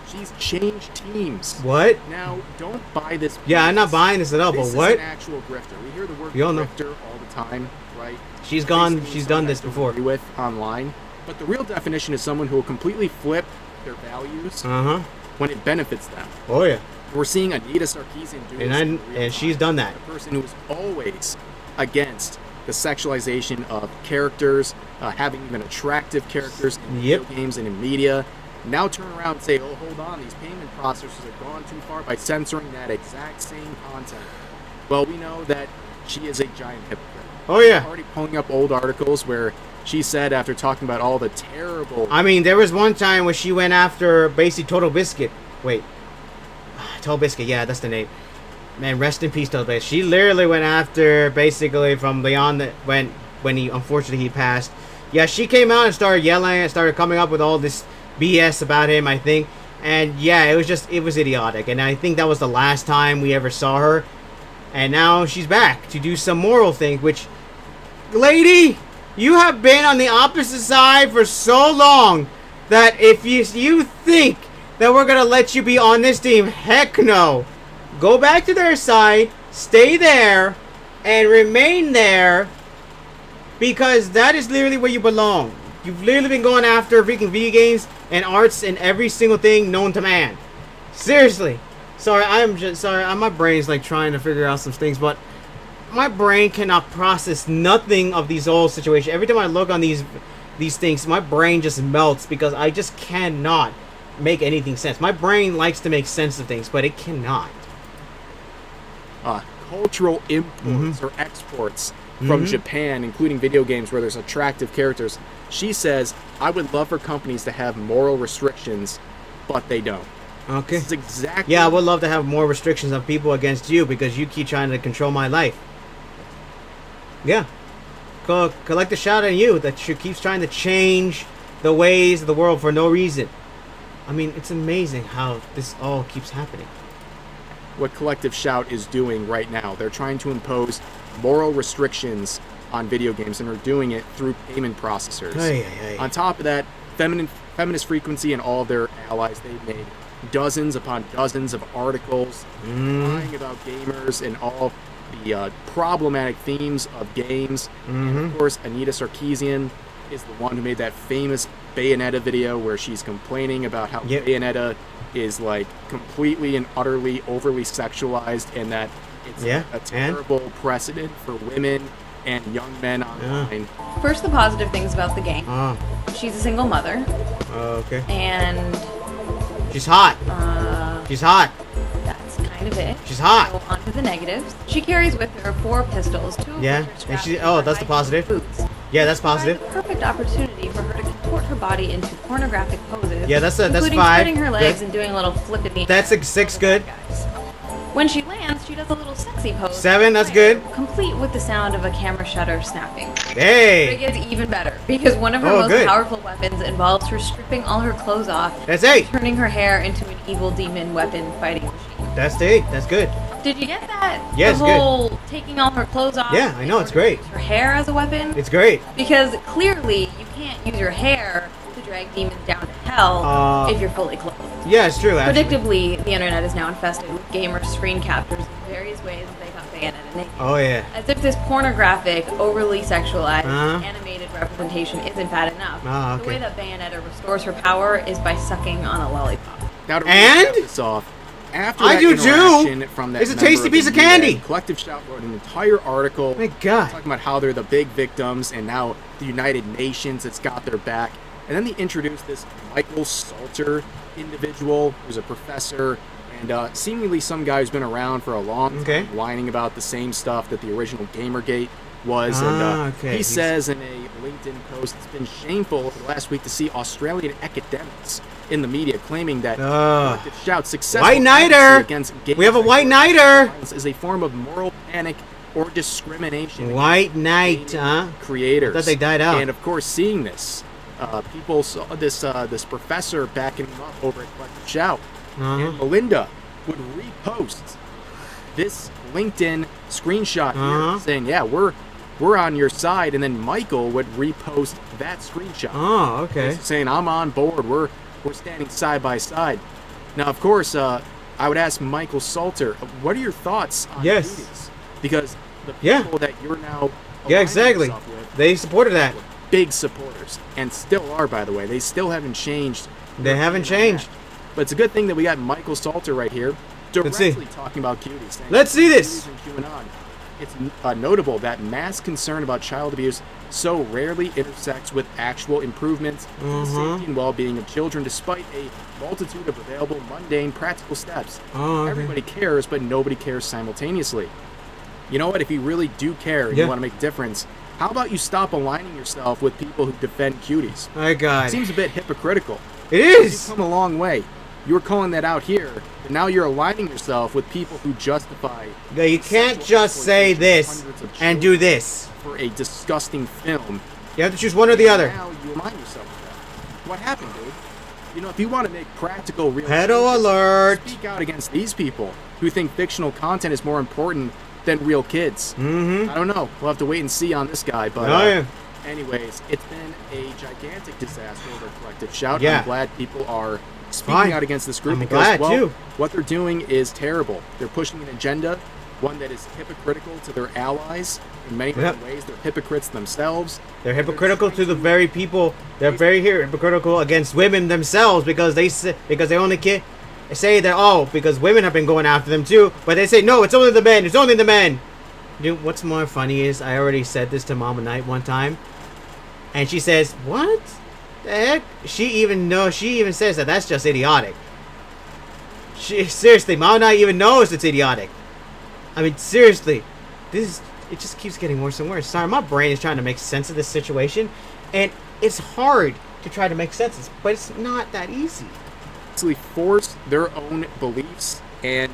She's changed teams. What? Now, don't buy this. Yeah, I'm not buying this at all, but what? This is an actual grifter. We hear the word grifter all the time, right? She's done this before. With online. But the real definition is someone who will completely flip their values when it benefits them. Oh, yeah. We're seeing Anita Sarkeesian do this. And she's done that. A person who is always against the sexualization of characters, having even attractive characters in video games and in media. Now turn around and say, oh, hold on, these payment processors have gone too far by censoring that exact same content. Well, we know that she is a giant hypocrite. Oh, yeah. Already pulling up old articles where she said, after talking about all the terrible... I mean, there was one time where she went after basically Total Biscuit. Wait. Total Biscuit, yeah, that's the name. Man, rest in peace, Total Biscuit. She literally went after, basically, from beyond when he passed. Yeah, she came out and started yelling and started coming up with all this BS about him, I think. And yeah, it was idiotic. And I think that was the last time we ever saw her. And now she's back to do some moral things, which, lady, you have been on the opposite side for so long that if you think that we're gonna let you be on this team, heck no. Go back to their side, stay there, and remain there, because that is literally where you belong. You've literally been going after freaking video games and arts and every single thing known to man. Seriously. Sorry, my brain's like trying to figure out some things, but my brain cannot process nothing of these old situations. Every time I look on these things, my brain just melts because I just cannot make anything sense. My brain likes to make sense of things, but it cannot. Cultural imports or exports from Japan, including video games where there's attractive characters. She says, I would love for companies to have moral restrictions, but they don't. Okay. This is exactly... Yeah, I would love to have more restrictions on people against you because you keep trying to control my life. Yeah. Collect a shot on you that she keeps trying to change the ways of the world for no reason. I mean, it's amazing how this all keeps happening. What Collective Shout is doing right now, they're trying to impose moral restrictions on video games, and are doing it through payment processors. On top of that, Feminist Frequency and all of their allies, they've made dozens upon dozens of articles lying about gamers and all the problematic themes of games. And of course, Anita Sarkeesian is the one who made that famous Bayonetta video where she's complaining about how Bayonetta is like completely and utterly overly sexualized, and that it's a terrible precedent for women and young men online. First, the positive things about the game. She's a single mother. Okay. And she's hot. She's hot. That's kind of it. She's hot. So on to the negatives. She carries with her 4 pistols, 2 of which are strapped and she. to Oh, her that's the positive. boots. Yeah, that's positive. The perfect opportunity for her to contort her body into pornographic poses. Yeah, that's 5. Including spreading her legs and doing a little flip in the air. That's a 6. Good. When she lands, she does a little sexy pose. 7. That's good. Complete with the sound of a camera shutter snapping. Hey. But it gets even better because one of her most powerful weapons involves her stripping all her clothes off. That's 8. Turning her hair into an evil demon weapon fighting machine. That's 8. That's good. Did you get that? Yes, the whole taking all her clothes off. Yeah, I know, it's great. Her hair as a weapon. It's great. Because clearly you can't use your hair to drag demons down to hell if you're fully clothed. Yeah, it's true. Actually. Predictably, the internet is now infested with gamers' screen captures in various ways that they got Bayonetta naked. Oh yeah. As if this pornographic, overly sexualized, animated representation isn't bad enough. The way that Bayonetta restores her power is by sucking on a lollipop. Now to cap this off, after I that do interaction too. from that It's a tasty piece of candy. Collective Shout wrote an entire article talking about how they're the big victims and now the United Nations has got their back. And then they introduced this Michael Salter individual who's a professor and seemingly some guy who's been around for a long time, whining about the same stuff that the original Gamergate was. He says in a LinkedIn post, it's been shameful over the last week to see Australian academics in the media claiming that Collective Shout's successful White Knighter against gay we have a White Knighter is a form of moral panic or discrimination. White Knight, creators. I thought they died out. And of course, seeing this, people saw this professor backing him up over at Collective Shout, and Melinda would repost this LinkedIn screenshot here saying, "Yeah, we're on your side," and then Michael would repost that screenshot. Saying, "I'm on board. We're standing side by side." Now, of course, I would ask Michael Salter, what are your thoughts on cuties? Because the people that you're now exactly they supported that. Big supporters, and still are, by the way. They still haven't changed. They haven't changed. But it's a good thing that we got Michael Salter right here directly talking about cuties. Let's see this. It's notable that mass concern about child abuse so rarely intersects with actual improvements in the safety and well-being of children, despite a multitude of available, mundane, practical steps. Everybody cares, but nobody cares simultaneously. You know what? If you really do care and you want to make a difference, how about you stop aligning yourself with people who defend cuties? My God. It seems a bit hypocritical. It is. You've come a long way. You were calling that out here, but now you're aligning yourself with people who justify... Yeah, you can't just say this and do this. For a disgusting film. You have to choose one or the other. Now you align yourself with that. What happened, dude? You know, if you want to make practical, real pedo alert, speak out against these people who think fictional content is more important than real kids. I don't know. We'll have to wait and see on this guy. But anyways, it's been a gigantic disaster over Collective Shout. I'm glad people are speaking out against this group because, what they're doing is terrible. They're pushing an agenda, one that is hypocritical to their allies in many different ways. They're hypocrites themselves. They're hypocritical to the very people. They're very hypocritical against women themselves because they only say that because women have been going after them too, but they say no, it's only the men. It's only the men. Dude, what's more funny is I already said this to Mama Knight one time, and she says, "What the heck?" She even says that that's just idiotic. Seriously, Mama Knight even knows it's idiotic. I mean, seriously, it just keeps getting worse and worse. Sorry, my brain is trying to make sense of this situation, and it's hard to try to make sense, but it's not that easy. Force their own beliefs and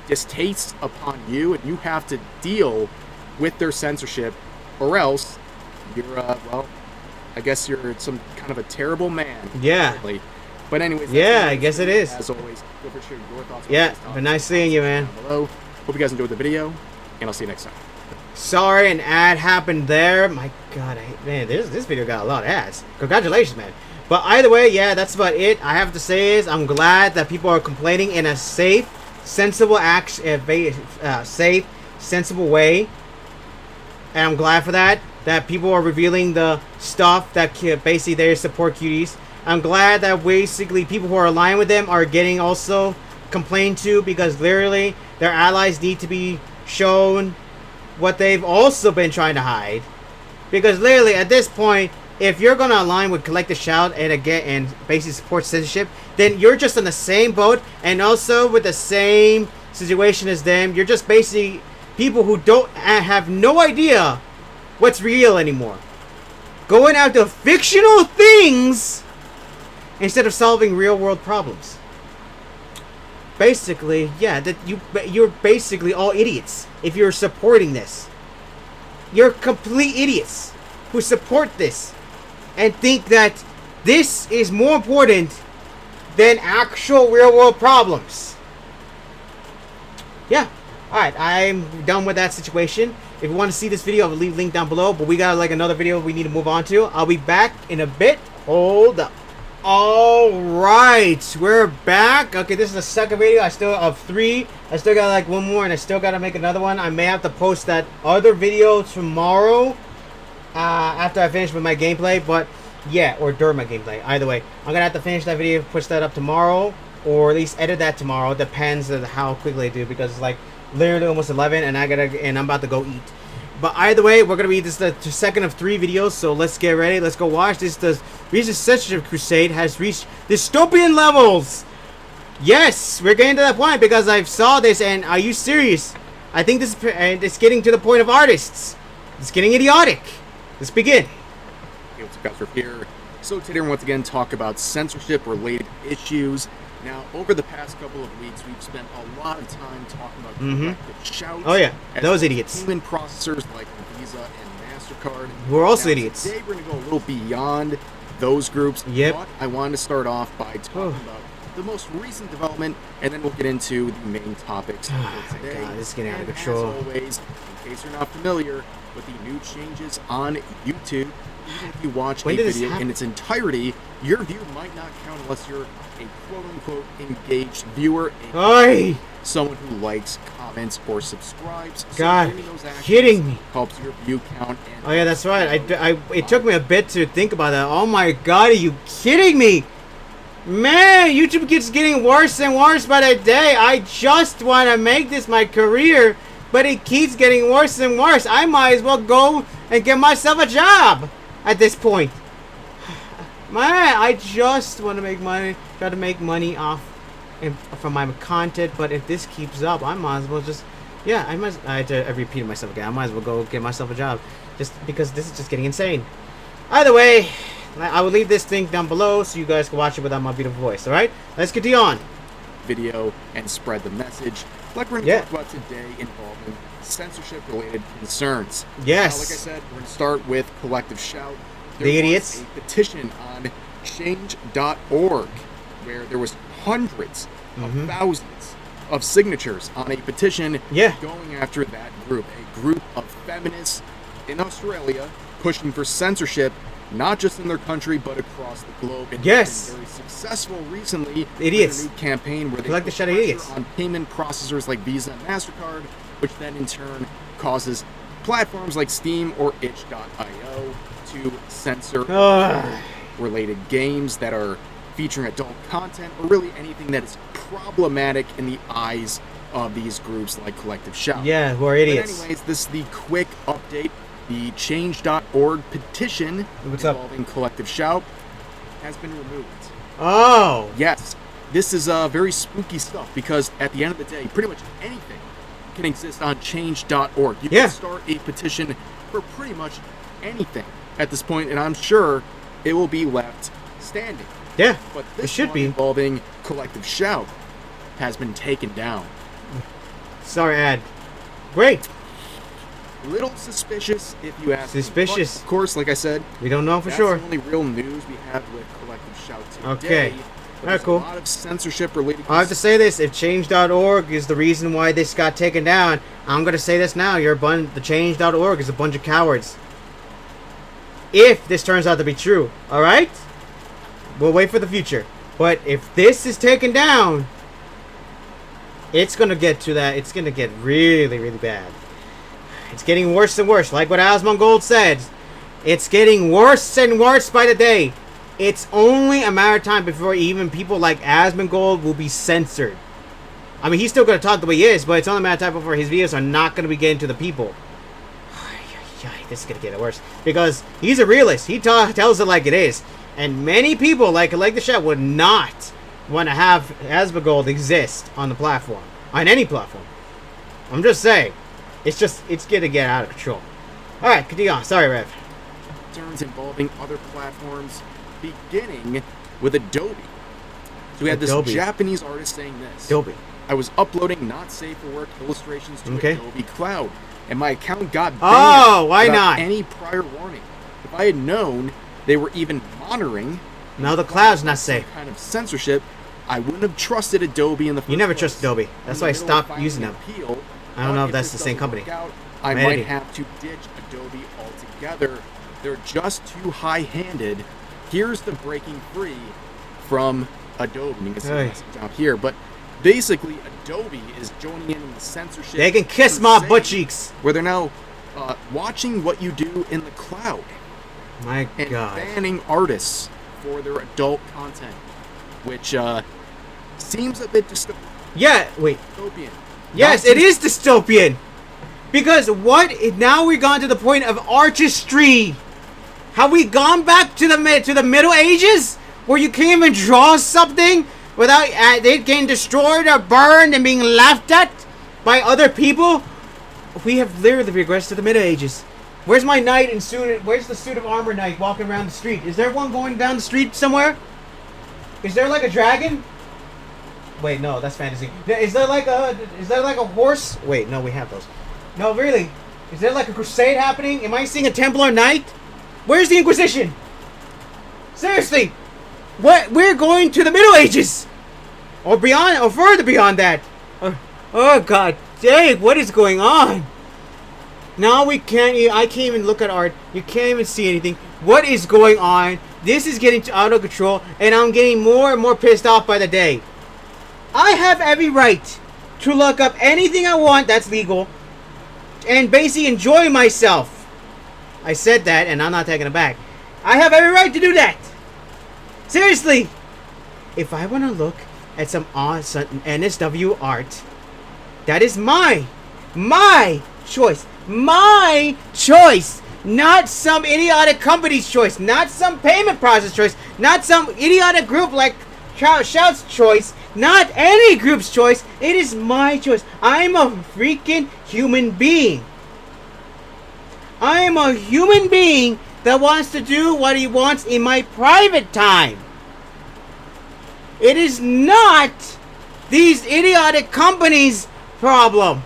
distastes upon you, and you have to deal with their censorship, or else you're I guess you're some kind of a terrible man. Apparently. But anyways, I guess it is. As always, feel free to share your thoughts. Been nice seeing you, man. Below. Hope you guys enjoyed the video, and I'll see you next time. Sorry, an ad happened there. My God, man, this video got a lot of ads. Congratulations, man. But either way, that's about it. I have to say is I'm glad that people are complaining in a safe, sensible safe, sensible way, and I'm glad for that. That people are revealing the stuff that basically they support cuties, I'm glad that basically people who are aligned with them are getting also complained to, because literally their allies need to be shown what they've also been trying to hide. Because literally at this point, if you're gonna align with Collective Shout and basically support censorship, then you're just in the same boat and also with the same situation as them. You're just basically people who don't have no idea what's real anymore, going after fictional things instead of solving real world problems. Basically, yeah, that you're basically all idiots if you're supporting this. You're complete idiots who support this and think that this is more important than actual real world problems. Yeah. Alright, I'm done with that situation. If you want to see this video, I'll leave a link down below. But we got like another video we need to move on to. I'll be back in a bit. Hold up. Alright, we're back. Okay, this is the second video. I still have 3. I still got like 1 more, and I still got to make another one. I may have to post that other video tomorrow after I finish with my gameplay. But yeah, or during my gameplay. Either way, I'm going to have to finish that video, push that up tomorrow, or at least edit that tomorrow. It depends on how quickly I do, because it's like literally almost 11 and I'm about to go eat. But either way, we're gonna be the second of 3 videos, so let's get ready. Let's go watch this. The censorship crusade has reached dystopian levels. Yes, we're getting to that point because I saw this, and are you serious? I think this it's getting to the point of artists. It's getting idiotic. Let's begin. Hey, what's up, guys? We're here. So today we're once again talk about censorship-related issues. Now, over the past couple of weeks, we've spent a lot of time talking about Collective Shout. Oh yeah, those idiots. Payment processors like Visa and MasterCard. Who are also idiots. Today we're going to go a little beyond those groups. Yep. But I wanted to start off by talking about the most recent development, and then we'll get into the main topics for today. God, this is getting out of control. As always, in case you're not familiar with the new changes on YouTube, even if you watch a video in its entirety, your view might not count unless you're a quote-unquote engaged viewer, someone who likes, comments, or subscribes. So God, kidding me. Helps your view count. And oh yeah, that's right. It took me a bit to think about that. Oh my God, are you kidding me? Man, YouTube keeps getting worse and worse by the day. I just want to make this my career, but it keeps getting worse and worse. I might as well go and get myself a job at this point. Man, I just want to make money, try to make money off from my content, but if this keeps up, I might as well just, yeah, I repeated myself again. I might as well go get myself a job, just because this is just getting insane. Either way, I will leave this thing down below so you guys can watch it without my beautiful voice. All right, let's continue on. Video and spread the message, like we're going to talk about today, involving censorship-related concerns. Yes. Now, like I said, we're going to start with Collective Shout. The idiots. A petition on change.org where there was hundreds of thousands of signatures on a petition going after that group, a group of feminists in Australia pushing for censorship, not just in their country but across the globe. And yes, been very successful recently. Idiots. With a new campaign where they like put the pressure idiots on payment processors like Visa and MasterCard, which then in turn causes platforms like Steam or itch.io to censor related games that are featuring adult content, or really anything that is problematic in the eyes of these groups like Collective Shout. Yeah, who are idiots. But anyways, this is the quick update. The change.org petition involving Collective Shout has been removed. Oh! Yes. This is very spooky stuff, because at the end of the day, pretty much anything can exist on change.org. You can start a petition for pretty much anything at this point, and I'm sure it will be left standing. Yeah, but this it should be. Involving Collective Shout has been taken down. Sorry, ad. Great. Little suspicious, if you ask me. Suspicious. But of course, like I said, we don't know for sure. That's the only real news we have with Collective Shout today. Okay. Alright, cool. A lot of censorship related. I have to say this: if change.org is the reason why this got taken down, I'm gonna say this now: the change.org is a bunch of cowards. If this turns out to be true, all right, we'll wait for the future. But if this is taken down, it's gonna get to that. It's gonna get really, really bad. It's getting worse and worse. Like what Asmongold said, it's getting worse and worse by the day. It's only a matter of time before even people like Asmongold will be censored. I mean, he's still going to talk the way he is, but it's only a matter of time before his videos are not going to be getting to the people. This is going to get worse. Because he's a realist. He tells it like it is. And many people, like the chat, would not want to have Asmongold exist on the platform. On any platform. I'm just saying. It's going to get out of control. Alright, continue on. Sorry, Rev. Concerns involving other platforms, beginning with Adobe. So we had this Japanese artist saying this. Adobe. I was uploading not safe for work illustrations to Adobe Cloud, and my account got banned. Oh, why not? Any prior warning. If I had known they were even monitoring, now the cloud's not safe. Kind of censorship, I wouldn't have trusted Adobe in the first place. You never trust Adobe. That's why I stopped using them. I don't know if that's the same company. I might have to ditch Adobe altogether. They're just too high-handed. Here's the breaking free from Adobe. You can see the message down here, but basically Adobe is joining in the censorship. They can kiss my butt cheeks. Where they're now watching what you do in the cloud. My and God. Banning artists for their adult content, which seems a bit dystopian. Yeah, wait. Dystopian. Yes, it is dystopian. Because now we've gone to the point of artistry. Have we gone back to the Middle Ages where you can't even draw something without it getting destroyed or burned and being laughed at by other people? We have literally regressed to the Middle Ages. Where's my knight and where's the suit of armor knight walking around the street? Is there one going down the street somewhere? Is there like a dragon? Wait, no, that's fantasy. Is there like a horse? Wait, no, we have those. No, really. Is there like a crusade happening? Am I seeing a Templar knight? Where's the Inquisition? Seriously. What? We're going to the Middle Ages. Or beyond, or further beyond that. Oh, God dang, what is going on? Now I can't even look at art. You can't even see anything. What is going on? This is getting out of control, and I'm getting more and more pissed off by the day. I have every right to look up anything I want that's legal and basically enjoy myself. I said that, and I'm not taking it back. I have every right to do that. Seriously. If I want to look at some NSW art, that is my choice. My choice. Not some idiotic company's choice. Not some payment process choice. Not some idiotic group like Shout's choice. Not any group's choice. It is my choice. I'm a freaking human being. I am a human being that wants to do what he wants in my private time. It is not these idiotic companies' problem.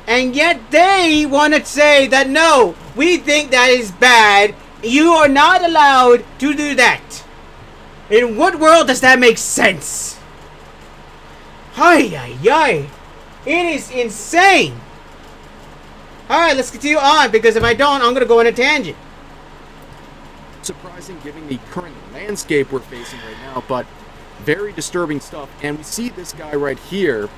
And yet they want to say that no, we think that is bad. You are not allowed to do that. In what world does that make sense? It is insane. Alright, let's continue on, because if I don't, I'm going to go on a tangent. Surprising given the current landscape we're facing right now, but very disturbing stuff. And we see this guy right here.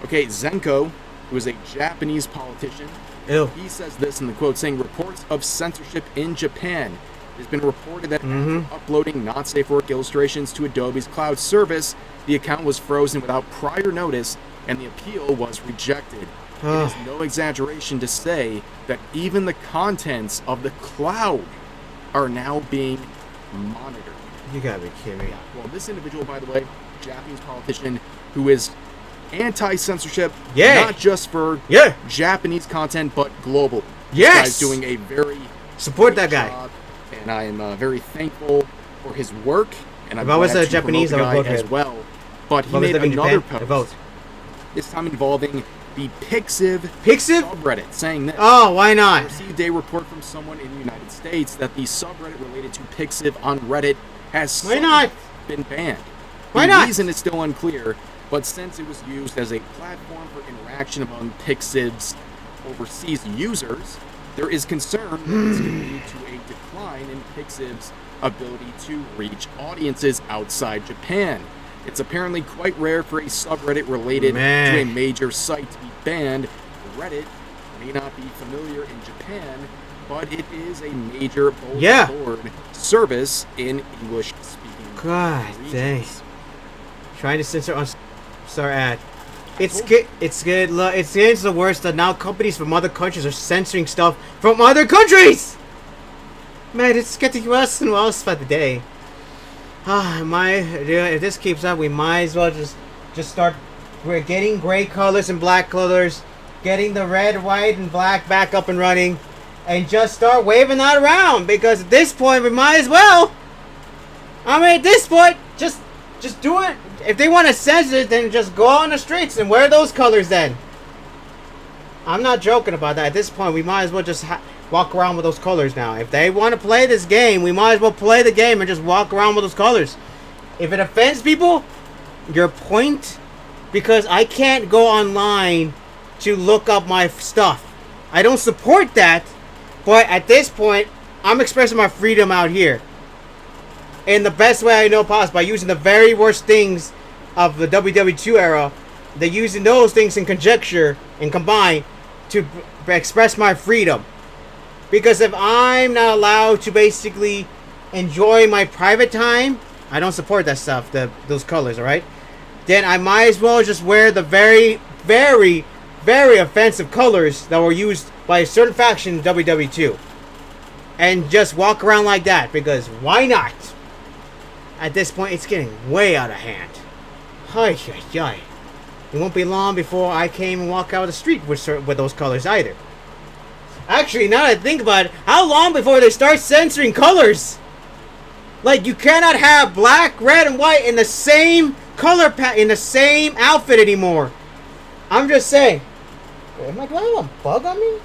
Okay, Zenko, who is a Japanese politician. Ew. He says this in the quote, saying, reports of censorship in Japan. It has been reported that after uploading not safe for work illustrations to Adobe's cloud service, the account was frozen without prior notice, and the appeal was rejected. It is no exaggeration to say that even the contents of the cloud are now being monitored. You gotta be kidding me. Well, this individual, by the way, Japanese politician who is anti-censorship, not just for Japanese content, but global. Yes! This guy's doing a very support that guy. Job, and I am very thankful for his work. And if I was a Japanese, I would vote as well. But he made another post. This time involving the Pixiv subreddit, saying this. Oh, why not? I received a report from someone in the United States that the subreddit related to Pixiv on Reddit has been banned. Why not? The reason is still unclear, but since it was used as a platform for interaction among Pixiv's overseas users, there is concern that this could lead to a decline in Pixiv's ability to reach audiences outside Japan. It's apparently quite rare for a subreddit related to a major site to be banned. Reddit may not be familiar in Japan, but it is a major board service in English-speaking God regions. dang. Trying to censor on star ad. It's good. It's good. Look, it's getting to the worst that now companies from other countries are censoring stuff from other countries. Man, it's getting worse and worse by the day. If this keeps up, we might as well just start. We're getting gray colors and black colors, getting the red, white, and black back up and running, and just start waving that around. Because at this point, we might as well. I mean, at this point, just do it. If they want to censor it, then just go on the streets and wear those colors then. I'm not joking about that. At this point, we might as well just walk around with those colors now. If they want to play this game, we might as well play the game and just walk around with those colors. If it offends people, your point, because I can't go online to look up my stuff. I don't support that, but at this point, I'm expressing my freedom out here. In the best way I know possible, by using the very worst things of the WW2 era. They're using those things in conjecture and combine to express my freedom. Because if I'm not allowed to basically enjoy my private time, I don't support that stuff, those colors, alright? Then I might as well just wear the very, very, very offensive colors that were used by a certain faction in WW2. And just walk around like that, because why not? At this point, it's getting way out of hand. It won't be long before I can't even walk out of the street with those colors either. Actually, now that I think about it, how long before they start censoring colors? Like, you cannot have black, red, and white in the same color in the same outfit anymore. I'm just saying. Do I have a bug on me?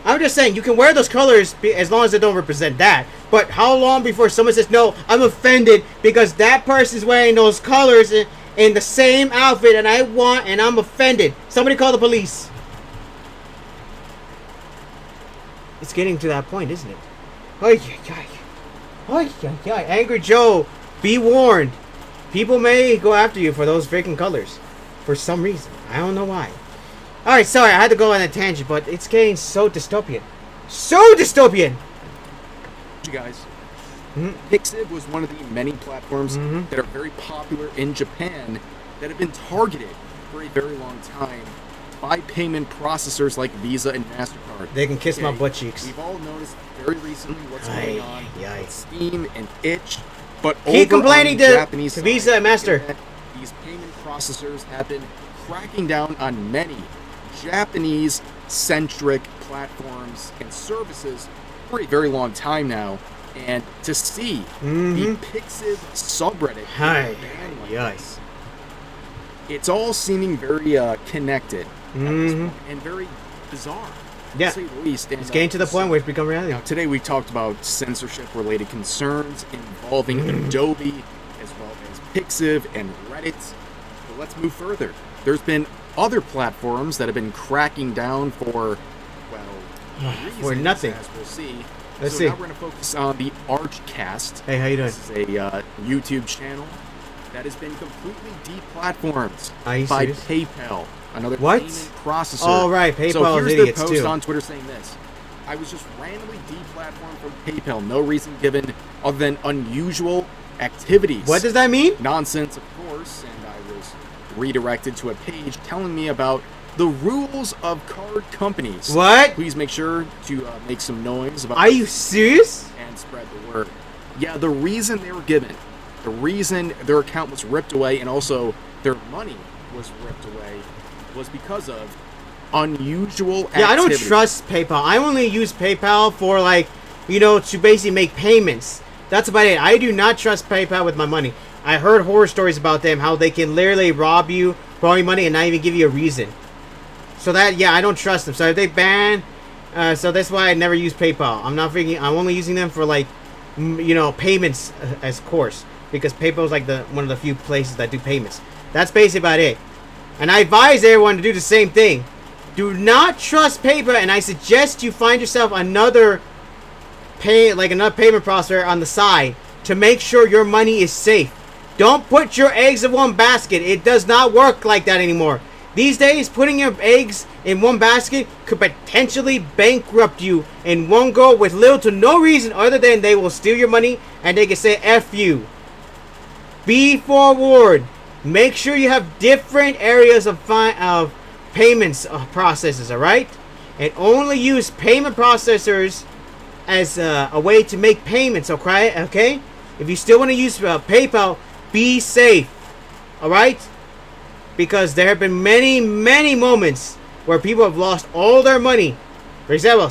I'm just saying, you can wear those colors as long as they don't represent that. But how long before someone says, no, I'm offended because that person's wearing those colors in the same outfit and I'm offended. Somebody call the police. It's getting to that point, isn't it? Angry Joe, be warned. People may go after you for those freaking colors. For some reason. I don't know why. Alright, sorry, I had to go on a tangent, but it's getting so dystopian. So dystopian! You guys, Pixiv was one of the many platforms that are very popular in Japan that have been targeted for a very long time by payment processors like Visa and MasterCard. They can kiss my butt cheeks. We've all noticed very recently what's going on with Steam and Itch, but keep complaining to Japanese Visa and Master. These payment processors have been cracking down on many Japanese-centric platforms and services for a very long time now, and to see the Pixiv subreddit, it's all seeming very connected at this point, and very bizarre, to say the least. And, it's getting to the point where it's become reality. Now, today we talked about censorship-related concerns involving Adobe, as well as Pixiv and Reddit. But let's move further. There's been other platforms that have been cracking down for, well, for nothing. As we'll see. Let's see. Now we're going to focus on the Archcast. Hey, how you doing? This is a YouTube channel that has been completely deplatformed by serious? PayPal, another what? payment processor. Oh, right, PayPal so here's idiots their post too. on Twitter saying this: I was just randomly deplatformed from PayPal, no reason given other than unusual activities. What does that mean? Nonsense, of course, and I was redirected to a page telling me about the rules of card companies. What? Please make sure to make some noise about Are you serious? and spread the word. Yeah, the reason they were given, the reason their account was ripped away and also their money was ripped away was because of unusual activity. Yeah, I don't trust PayPal. I only use PayPal for, like, to basically make payments. That's about it. I do not trust PayPal with my money. I heard horror stories about them, how they can literally rob you, borrow your money, and not even give you a reason. So that, yeah, I don't trust them. So if they ban, so that's why I never use PayPal. I'm only using them for, like, payments as course, because PayPal is like one of the few places that do payments. That's basically about it. And I advise everyone to do the same thing. Do not trust PayPal, and I suggest you find yourself another payment processor on the side to make sure your money is safe. Don't put your eggs in one basket. It does not work like that anymore. These days, putting your eggs in one basket could potentially bankrupt you in one go with little to no reason other than they will steal your money and they can say F you. Be forewarned. Make sure you have different areas of payments processes, alright? And only use payment processors as a way to make payments, okay? If you still want to use PayPal, be safe, alright? Because there have been many, many moments where people have lost all their money. For example,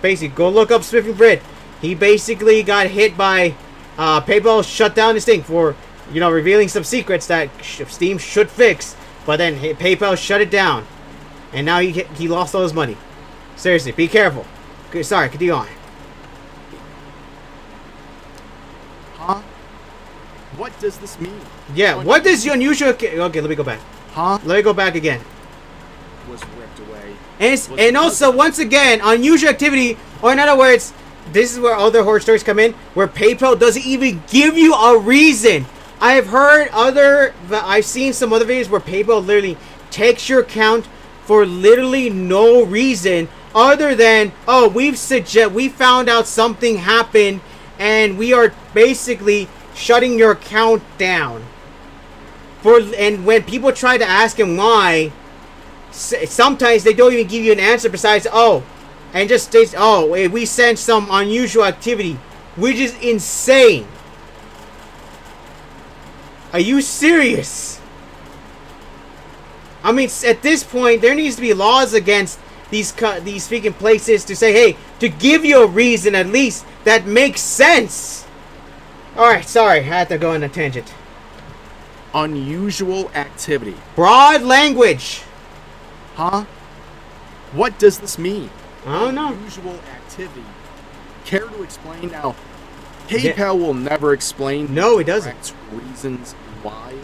basically, go look up Swift Brit. He basically got hit by PayPal shut down this thing for, revealing some secrets that Steam should fix. But then PayPal shut it down. And now he lost all his money. Seriously, be careful. Okay, sorry, continue on. Huh? What does this mean? Yeah, what does your unusual... Okay, let me go back. Huh? Let me go back again. Was ripped away. And also, once again, unusual activity, or in other words, this is where other horror stories come in, where PayPal doesn't even give you a reason. I've seen some other videos where PayPal literally takes your account for literally no reason other than, oh, we found out something happened and we are basically shutting your account down. And when people try to ask him why, sometimes they don't even give you an answer besides, we sent some unusual activity, which is insane. Are you serious? I mean, at this point, there needs to be laws against these freaking places to say, hey, to give you a reason at least that makes sense. Alright, sorry, I had to go on a tangent. Unusual activity. Broad language. Huh? What does this mean? I don't know. Unusual activity. Care to explain now? PayPal will never explain it doesn't. Reasons why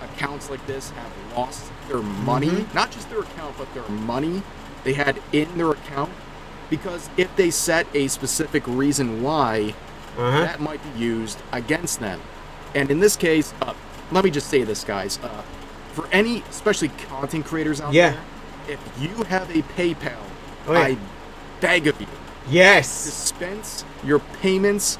accounts like this have lost their money. Not just their account, but their money they had in their account. Because if they set a specific reason why, that might be used against them. And in this case, let me just say this, guys. For any, especially content creators out there, if you have a PayPal, I beg of you, dispense your payments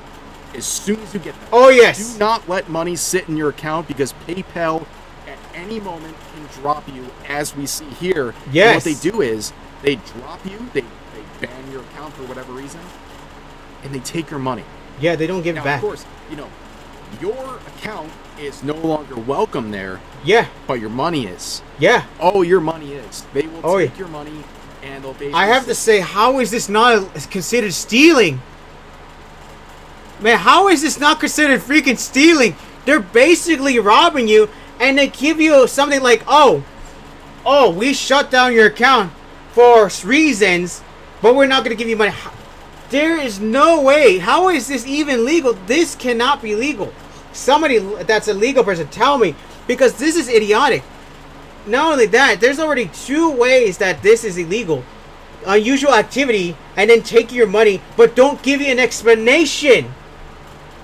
as soon as you get them. Oh, yes. Do not let money sit in your account because PayPal at any moment can drop you, as we see here. Yes. And what they do is they drop you, they ban your account for whatever reason, and they take your money. Yeah, they don't give it back. Of course, your account is no longer welcome there. Yeah. But your money is. Yeah. Oh, your money is. They will take your money and they'll basically... I have to say, how is this not considered stealing? Man, how is this not considered freaking stealing? They're basically robbing you and they give you something like, oh, we shut down your account for reasons, but we're not going to give you money. There is no way. How is this even legal? This cannot be legal. Somebody that's a legal person, tell me, because this is idiotic. Not only that, there's already 2 ways that this is illegal. Unusual activity and then take your money, but don't give you an explanation.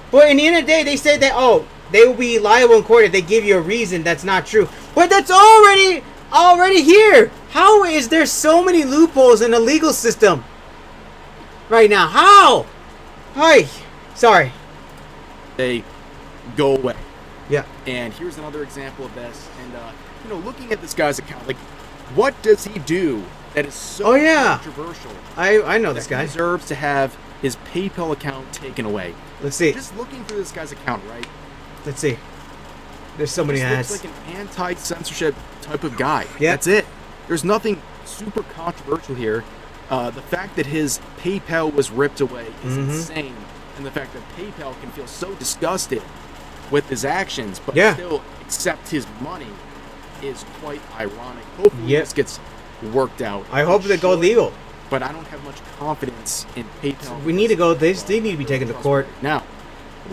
But in the end of the day, they say that, they will be liable in court if they give you a reason that's not true. But that's already here. How is there so many loopholes in the legal system right now? How? Hi. Sorry. They go away. Yeah. And here's another example of this. And, looking at this guy's account, like, what does he do that is so controversial? I know this guy. He deserves to have his PayPal account taken away. Let's see. Just looking through this guy's account, right? Let's see. There's so many ads. Looks like an anti-censorship type of guy. Yeah. That's it. There's nothing super controversial here. The fact that his PayPal was ripped away is insane. And the fact that PayPal can feel so disgusted with his actions, but still accept his money is quite ironic. Hopefully this gets worked out. I hope they go legal. But I don't have much confidence in PayPal. We need to go. They need to be taken to court. Now,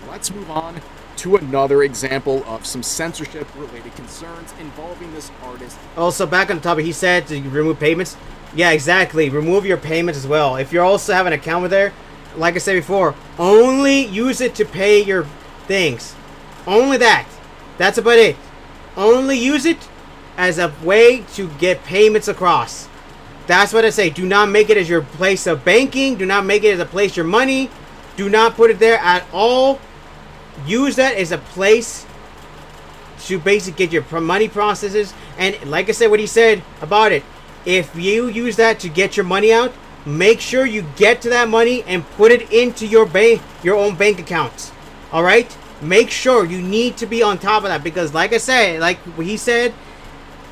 let's move on to another example of some censorship-related concerns involving this artist. Also, back on the topic, he said to remove payments. Yeah, exactly. Remove your payments as well. If you're also have an account with there, like I said before, only use it to pay your things. Only that. That's about it. Only use it as a way to get payments across. That's what I say. Do not make it as your place of banking. Do not make it as a place your money. Do not put it there at all. Use that as a place to basically get your money processes. And like I said, what he said about it, if you use that to get your money out, make sure you get to that money and put it into your own bank accounts. All right? Make sure you need to be on top of that, because like I said, like he said,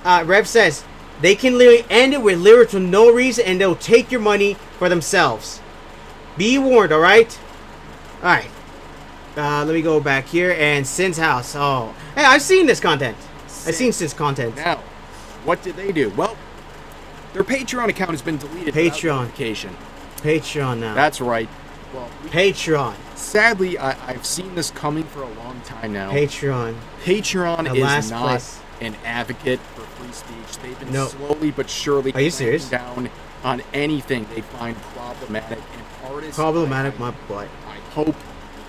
Rev says, they can literally end it with literally for no reason, and they'll take your money for themselves. Be warned, all right? All right. Let me go back here and Sin's house. Oh, hey, I've seen this content. I've seen Sin's content. Now, what did they do? Well, their Patreon account has been deleted. Patreon now. That's right. Well, Patreon. Sadly, I've seen this coming for a long time now. Patreon is not an advocate for free speech. They've been slowly but surely clamping down on anything they find problematic. And artists, problematic, my butt. I hope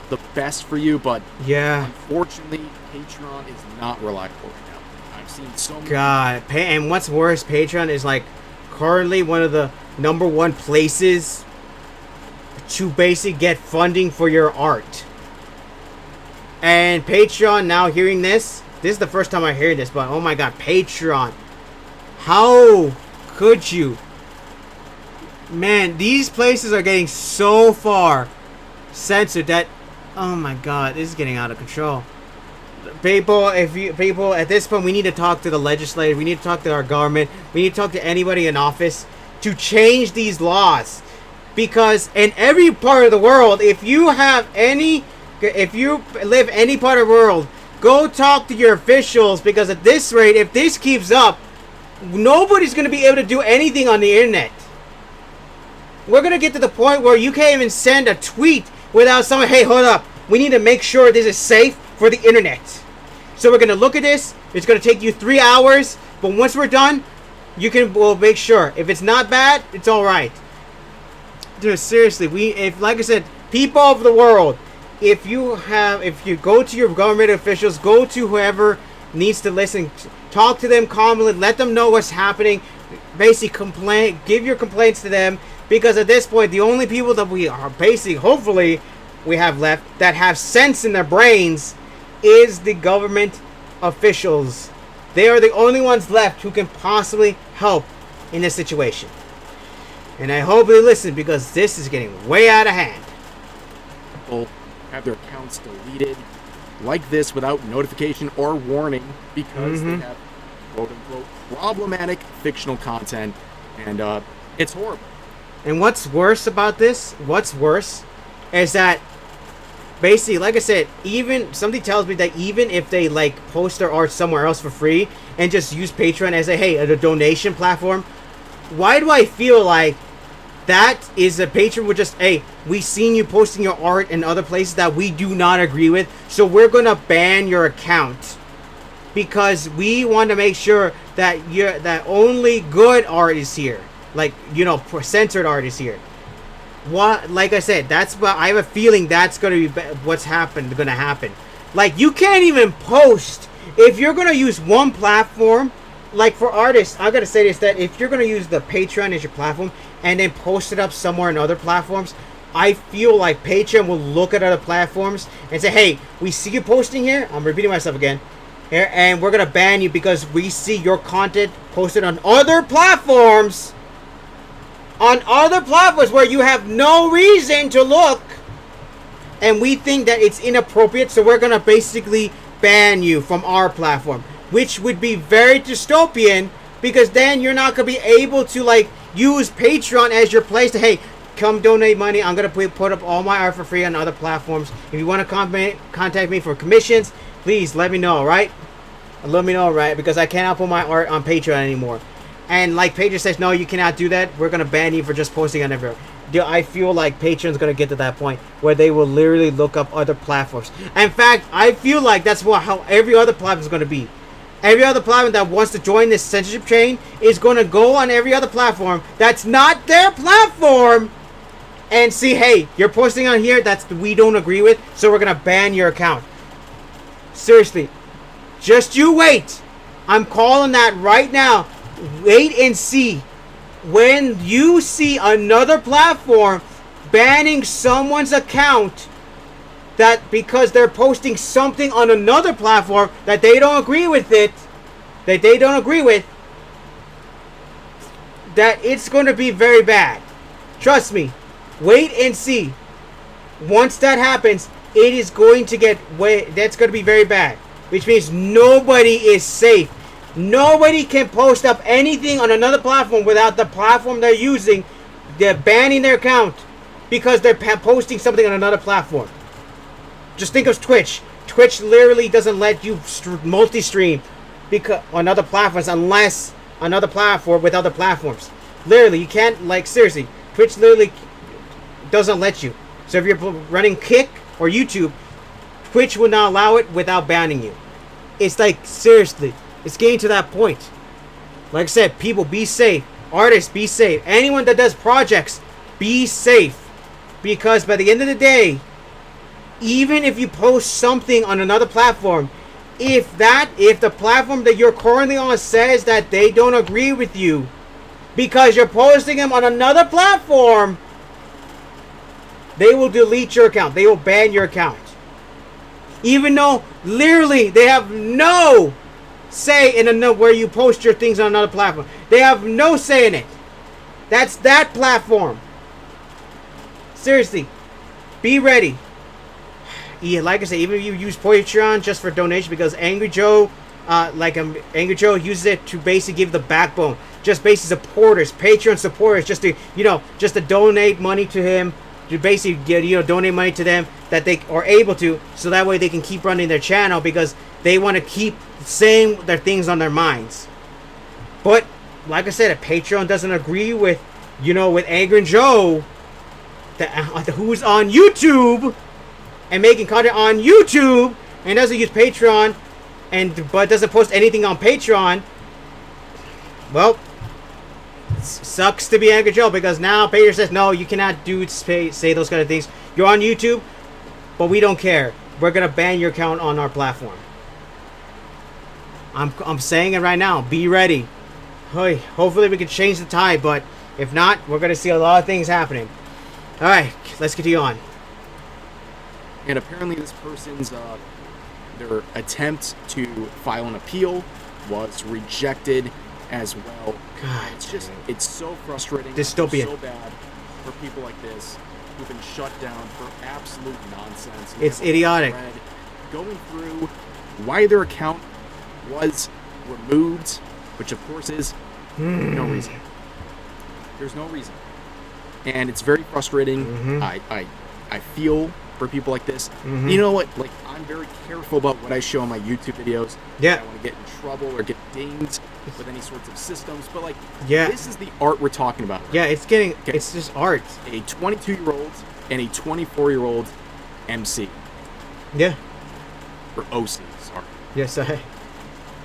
the best for you, but yeah, unfortunately, Patreon is not reliable right now. I've seen so many. God, and what's worse, Patreon is like currently one of the #1 places to basically get funding for your art. And Patreon, now hearing this is the first time I hear this, but oh my God, Patreon. How could you? Man, these places are getting so far censored that, oh my God, this is getting out of control. People, at this point, we need to talk to the legislature. We need to talk to our government. We need to talk to anybody in office to change these laws. Because in every part of the world, if you live any part of the world, go talk to your officials, because at this rate, if this keeps up, nobody's going to be able to do anything on the internet. We're going to get to the point where you can't even send a tweet without someone, hey, hold up, we need to make sure this is safe for the internet. So we're going to look at this. It's going to take you 3 hours, but once we're done, we'll make sure. If it's not bad, it's all right. Dude, seriously, like I said, people of the world, if you go to your government officials, go to whoever needs to listen, talk to them calmly, let them know what's happening, basically give your complaints to them, because at this point, the only people that we are basically, hopefully, we have left that have sense in their brains is the government officials. They are the only ones left who can possibly help in this situation. And I hope they listen, because this is getting way out of hand. People have their accounts deleted like this without notification or warning because they have quote-unquote problematic fictional content, and it's horrible. And what's worse about this, is that basically, like I said, even somebody tells me that even if they like post their art somewhere else for free and just use Patreon as a donation platform, why do I feel like that is a patron would just, hey, we seen you posting your art in other places that we do not agree with, so we're gonna ban your account because we want to make sure that that only good art is here, like, you know, censored art is here. What, like I said, that's what I have a feeling that's gonna be what's gonna happen. Like, you can't even post if you're gonna use one platform. Like, for artists, I gotta say this, that if you're gonna use the Patreon as your platform and then post it up somewhere in other platforms, I feel like Patreon will look at other platforms and say, hey, we see you posting here, I'm repeating myself again here, and we're gonna ban you because we see your content posted on other platforms where you have no reason to look, and we think that it's inappropriate, so we're gonna basically ban you from our platform. Which would be very dystopian, because then you're not going to be able to, like, use Patreon as your place to, hey, come donate money. I'm going to put up all my art for free on other platforms. If you want to contact me for commissions, please let me know, right? Let me know, right? Because I cannot put my art on Patreon anymore. And like Patreon says, no, you cannot do that. We're going to ban you for just posting on everywhere. I feel like Patreon's going to get to that point where they will literally look up other platforms. In fact, I feel like that's how every other platform is going to be. Every other platform that wants to join this censorship chain is going to go on every other platform that's not their platform and see, hey, you're posting on here we don't agree with, so we're going to ban your account. Seriously, just you wait. I'm calling that right now. Wait and see. When you see another platform banning someone's account that because they're posting something on another platform that they don't agree with that it's going to be very bad. Trust me. Wait and see. Once that happens, it is going to that's going to be very bad. Which means nobody is safe. Nobody can post up anything on another platform without the platform they're using. They're banning their account because they're posting something on another platform. Just think of Twitch. Twitch literally doesn't let you multi-stream on other platforms unless another platform with other platforms. Literally, you can't, like, seriously. Twitch literally doesn't let you. So if you're running Kick or YouTube, Twitch will not allow it without banning you. It's like, seriously, it's getting to that point. Like I said, people, be safe. Artists, be safe. Anyone that does projects, be safe. Because by the end of the day, even if you post something on another platform, if the platform that you're currently on says that they don't agree with you because you're posting them on another platform, they will delete your account. They will ban your account. Even though literally they have no say in where you post your things on another platform. They have no say in it. That's that platform. Seriously, be ready. Yeah, like I said, even if you use Patreon just for donation, because Angry Joe uses it to basically give the backbone, just basically supporters, Patreon supporters, just to donate money to him, to basically get, donate money to them that they are able to, so that way they can keep running their channel because they want to keep saying their things on their minds. But like I said, if Patreon doesn't agree with, with Angry Joe, who's on YouTube and making content on YouTube and doesn't use Patreon but doesn't post anything on Patreon, well, sucks to be Angry Joe, because now Patreon says no, you cannot say those kind of things. You're on YouTube, but we don't care. We're gonna ban your account on our platform. I'm saying it right now. Be ready. Hopefully we can change the tide, but if not, we're gonna see a lot of things happening. All right, let's continue on. And apparently this person's their attempt to file an appeal was rejected as well. God, it's so frustrating. Dystopian. So bad for people like this who've been shut down for absolute nonsense. It's idiotic. Going through why their account was removed, which of course is no reason. There's no reason. And it's very frustrating. Mm-hmm. I feel for people like this. Mm-hmm. You know what? Like, I'm very careful about what I show on my YouTube videos. Yeah. I don't want to get in trouble or get dinged with any sorts of systems. But, like, yeah, this is the art we're talking about. Right? Yeah, it's just art. A 22-year-old and a 24-year-old MC. Yeah. Or OC, sorry. Yes,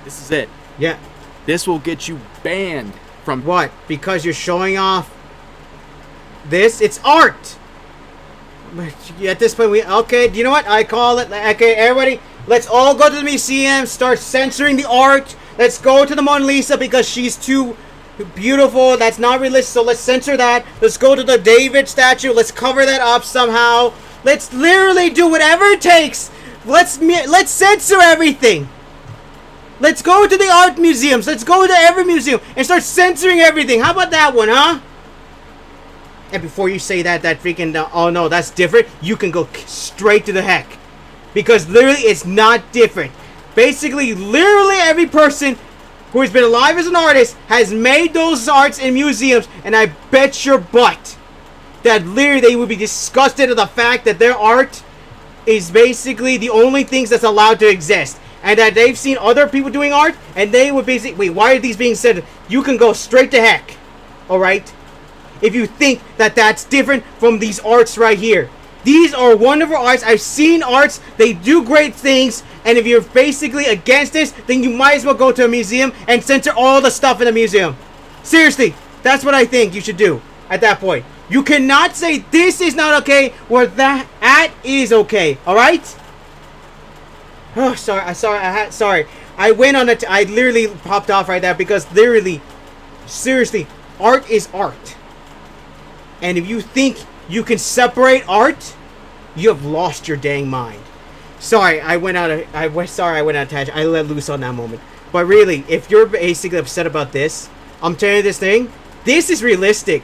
This is it. Yeah. This will get you banned from... What? Because you're showing off this? It's art! At this point, okay, you know what? I call it. Okay, everybody, let's all go to the museum, start censoring the art. Let's go to the Mona Lisa because she's too beautiful. That's not realistic, so let's censor that. Let's go to the David statue. Let's cover that up somehow. Let's literally do whatever it takes. Let's censor everything. Let's go to the art museums. Let's go to every museum and start censoring everything. How about that one, huh? And before you say that freaking, oh no, that's different, you can go straight to the heck. Because literally, it's not different. Basically, literally every person who has been alive as an artist has made those arts in museums, and I bet your butt that literally they would be disgusted at the fact that their art is basically the only things that's allowed to exist. And that they've seen other people doing art, and they would basically, wait, why are these being said? You can go straight to heck. Alright? If you think that that's different from these arts right here. These are wonderful arts. I've seen arts. They do great things. And if you're basically against this, then you might as well go to a museum and censor all the stuff in the museum. Seriously, that's what I think you should do at that point. You cannot say this is not okay or that is okay. Alright? Oh, sorry. I went on it. I literally popped off right there because literally, seriously, art is art. And if you think you can separate art, you have lost your dang mind. Sorry, I went out of tangent. I let loose on that moment. But really, if you're basically upset about this, I'm telling you this thing. This is realistic.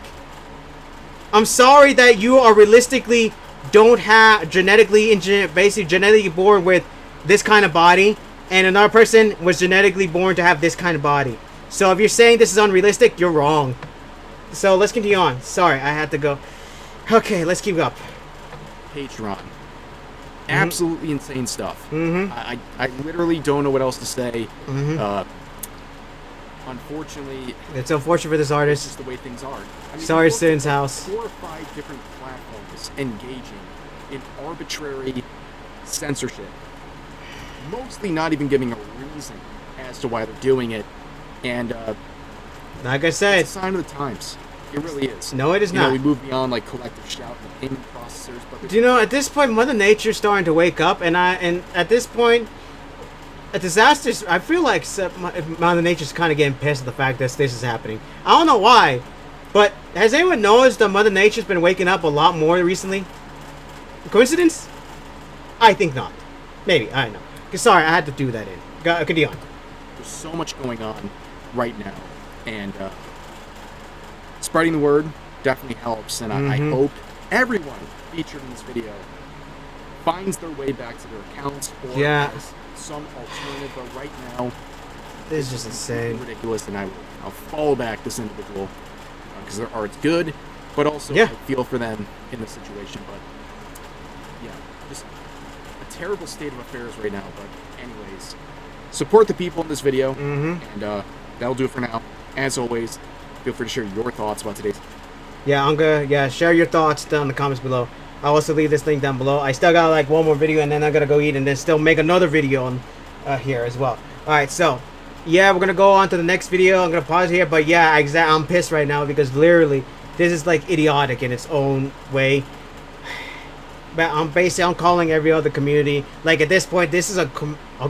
I'm sorry that you are realistically don't have basically genetically born with this kind of body, and another person was genetically born to have this kind of body. So if you're saying this is unrealistic, you're wrong. So let's continue on. Sorry, I had to go. Okay, let's keep up. Patreon. Absolutely insane stuff. I literally don't know what else to say. Unfortunately, it's unfortunate for this artist. This is the way things are. I mean, sorry, Sin's house. 4 or 5 different platforms engaging in arbitrary censorship. Mostly not even giving a reason as to why they're doing it. And like I said, it's a sign of the times. It really is. No, it is not. We move beyond like collective shout and payment processors. But do you know, at this point, Mother Nature's starting to wake up, and at this point, a disaster. I feel like Mother Nature's kind of getting pissed at the fact that this is happening. I don't know why, but has anyone noticed that Mother Nature's been waking up a lot more recently? Coincidence? I think not. Maybe, I don't know. Sorry, I had to do that in. Continue on. There's so much going on right now, and spreading the word definitely helps, and I hope everyone featured in this video finds their way back to their accounts or has some alternative, but right now this is just insane, ridiculous, and I'll follow back this individual because their art's good, but also I feel for them in the situation. But yeah, just a terrible state of affairs right now. But anyways, support the people in this video, and that'll do it for now. As always, feel free to share your thoughts about today's. Yeah, I'm gonna share your thoughts down in the comments below. I'll also leave this link down below. I still got like one more video, and then I'm gonna go eat, and then still make another video on here as well. All right, so yeah, we're gonna go on to the next video. I'm gonna pause here, but yeah, I'm pissed right now because literally this is like idiotic in its own way. But I'm calling every other community. Like at this point, this is a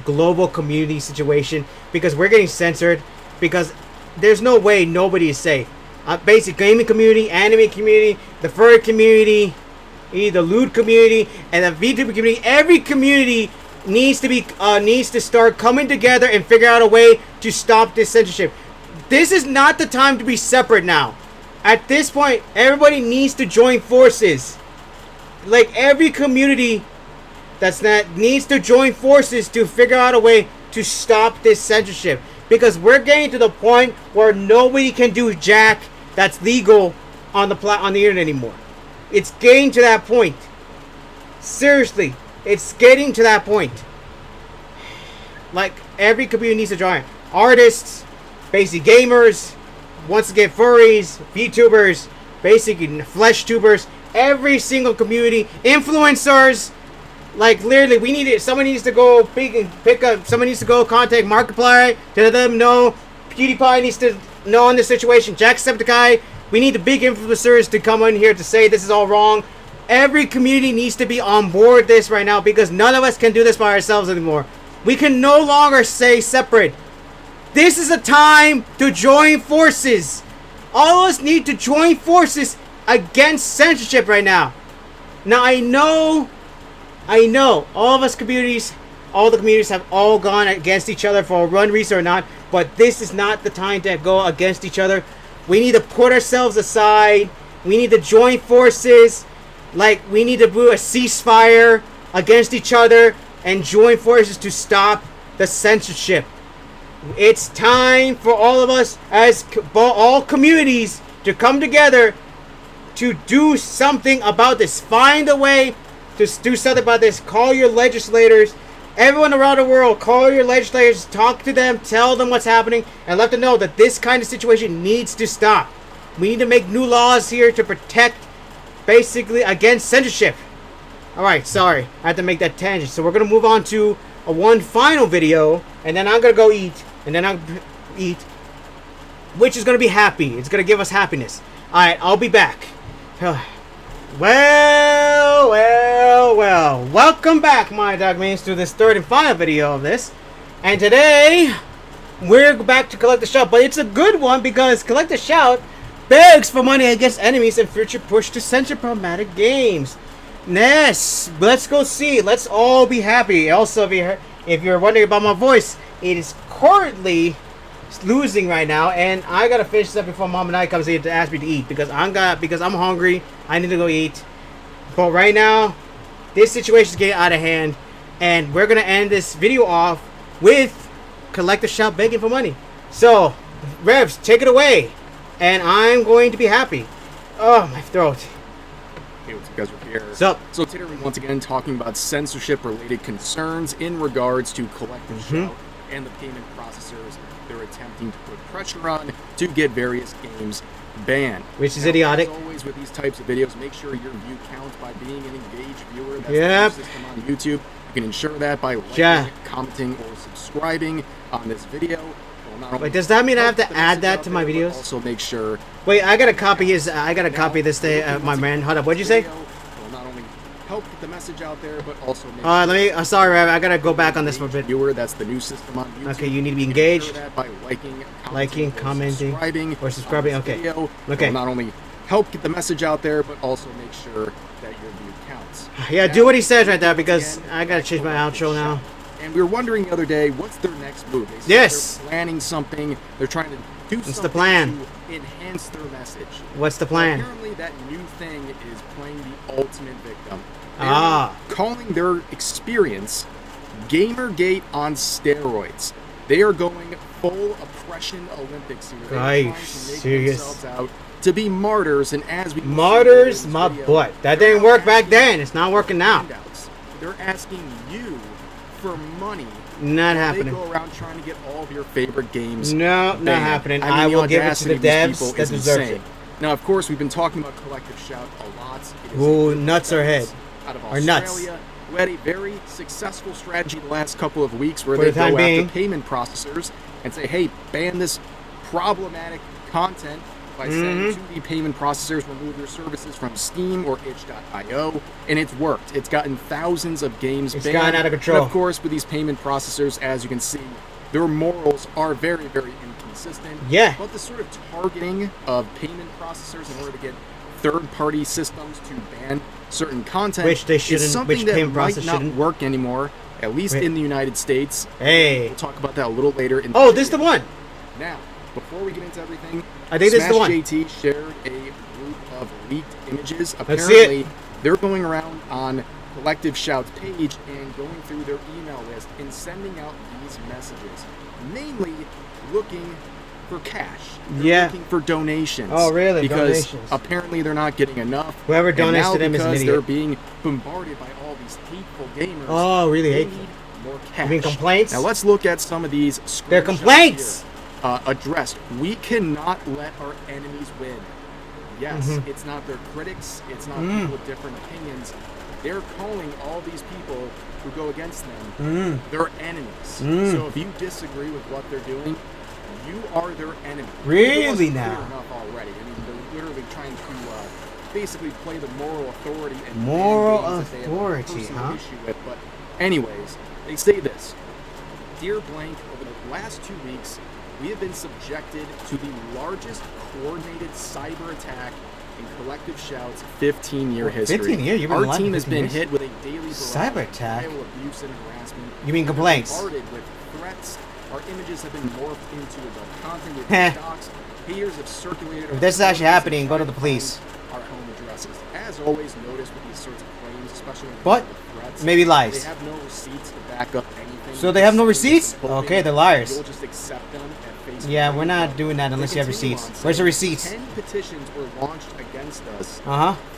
global community situation because we're getting censored because there's no way nobody is safe. Basic gaming community, anime community, the furry community, the lewd community, and the VTuber community. Every community needs to start coming together and figure out a way to stop this censorship. This is not the time to be separate now. At this point, everybody needs to join forces. Like every community needs to join forces to figure out a way to stop this censorship. Because we're getting to the point where nobody can do jack that's legal on the internet anymore. It's getting to that point. Seriously, it's getting to that point. Like every community needs to join. Artists, basic gamers, once again furries, VTubers, basically flesh tubers, every single community, influencers. Like literally, someone needs to go pick up. Someone needs to go contact Markiplier to let them know. PewDiePie needs to know on this situation. Jacksepticeye. We need the big influencers to come in here to say this is all wrong. Every community needs to be on board this right now because none of us can do this by ourselves anymore. We can no longer stay separate. This is a time to join forces. All of us need to join forces against censorship right now. Now I know all the communities have all gone against each other for one reason or not, but this is not the time to go against each other. We need to put ourselves aside. We need to join forces. Like, we need to do a ceasefire against each other and join forces to stop the censorship. It's time for all of us, as all communities, to come together to do something about this. Find a way to do something about this. Call your legislators. Everyone around the world, call your legislators, talk to them, tell them what's happening, and let them know that this kind of situation needs to stop. We need to make new laws here to protect, basically, against censorship. Alright, sorry, I had to make that tangent. So we're going to move on to one final video, and then I'm going to go eat, which is going to be happy. It's going to give us happiness. Alright, I'll be back. Well. Welcome back, my dog mains, to this third and final video of this. And today, we're back to Collect the Shout, but it's a good one because Collect the Shout begs for money against enemies and future push to censor problematic games. Yes, let's go see. Let's all be happy. Also, if you're wondering about my voice, it is currently losing right now, and I gotta finish this up before Mom and I comes here to ask me to eat because I'm hungry. I need to go eat. But right now, this situation is getting out of hand, and we're gonna end this video off with Collect the Shout begging for money. So, Revs, take it away, and I'm going to be happy. Oh, my throat. Hey, what's up, guys? We're here. What's up? So today we're once again talking about censorship-related concerns in regards to Collect the Shout and the payment processors they're attempting to put pressure on to get various games banned. Which is idiotic. As always with these types of videos, make sure your view counts by being an engaged viewer. That's the new system on YouTube. You can ensure that by liking, commenting, or subscribing on this video. Wait, does that mean I have to add that to my videos? Also, make sure. Wait, I gotta copy his. I gotta copy this thing. My man, hold up. What'd you say? Will not only help get the message out there, but also make let me. Sorry, Rev. I gotta go back on this for a bit. Viewer, that's the new system on YouTube. Okay, you need to be engaged. That by liking, commenting, or subscribing. Okay. Video. Okay. Will not only help get the message out there, but also make sure that your view counts. Yeah, do what he says right there because I gotta change my outro now. And we were wondering the other day, what's their next move? They yes. They're planning something. They're trying to do what's something the plan? to enhance their message. What's the plan? Apparently, that new thing is playing the ultimate victim. They're calling their experience Gamergate on steroids. They are going full oppression Olympics here. They're trying to make themselves out to be martyrs, and as we martyrs, my butt. That didn't work back then. It's not working now. They're asking you for money. Not happening. They go around trying to get all of your favorite games. No, not happening. I will give it to the devs that deserve it. Now, of course, we've been talking about Collective Shout a lot. Ooh, nuts are ahead. Out of Or nuts. We had a very successful strategy the last couple of weeks where they go after payment processors and say, hey, ban this problematic content by saying to the payment processors, remove your services from Steam or itch.io, and it's worked. It's gotten thousands of games banned. It's gotten out of control. And of course, with these payment processors, as you can see, their morals are very, very inconsistent. Yeah. But the sort of targeting of payment processors in order to get third-party systems to ban certain content, which they shouldn't, is something which that might not work anymore, at least in the United States. Hey. We'll talk about that a little later. In this is the one. Now, before we get into everything, I think this is the one. JT shared a group of leaked images. Apparently, they're going around on Collective Shout's page and going through their email list and sending out these messages, mainly looking for cash. They're looking for donations. Oh, really? Because donations. Apparently they're not getting enough. Whoever donates to them is an idiot. They're being bombarded by all these hateful gamers. Oh, really they hateful. Need more cash. You mean complaints? Now let's look at some of these. They're complaints. Addressed. We cannot let our enemies win. Yes, it's not their critics. It's not people with different opinions. They're calling all these people who go against them their enemies. So if you disagree with what they're doing, you are their enemy. Really now? Enough already. I mean, they're literally trying to basically play the moral authority and moral authority, issue with. But anyways, they say this. Dear Blank, over the last 2 weeks, we have been subjected to the largest coordinated cyber attack in Collective Shout's 15-year history. 15 years? Our team has been hit with a daily cyber attack. Abuse and harassment. You mean complaints? Bombarded with threats. Our images have been morphed into adult content with docs. Haters have circulated. If this is actually happening, go to the police. Our home addresses. As always, notice with these sorts of claims, especially when threats, maybe lies. They have no receipts to back up anything. So they have no receipts? Okay, they're liars. You'll just accept them at face value. Yeah, we're not doing that unless you have receipts. Where's the receipts? 10 petitions were launched against us.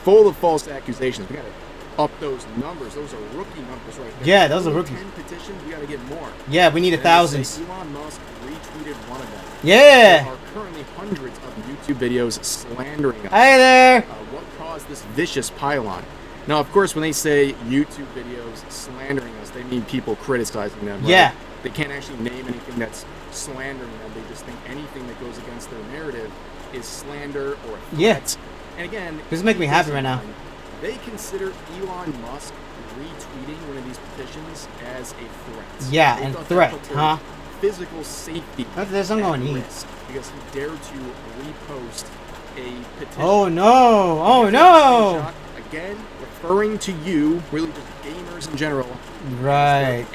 Full of false accusations. We gotta up those numbers. Those are rookie numbers right there. Yeah, those are rookies. 10 petitions, we gotta get more. Yeah, we need thousands. Elon Musk retweeted one of them. Yeah. There are currently hundreds of YouTube videos slandering us. Hey there. What caused this vicious pylon? Now, of course, when they say YouTube videos slandering us, they mean people criticizing them. Right? Yeah. They can't actually name anything that's slandering them. They just think anything that goes against their narrative is slander or a threat. Yeah. And again, this is making me happy right now. They consider Elon Musk retweeting one of these petitions as a threat. Yeah, they and thought threat, that put their huh? Physical safety There's something going on. risk because he dared to repost a petition. Oh no! Oh no! Again, referring to you, really just gamers in general. Right.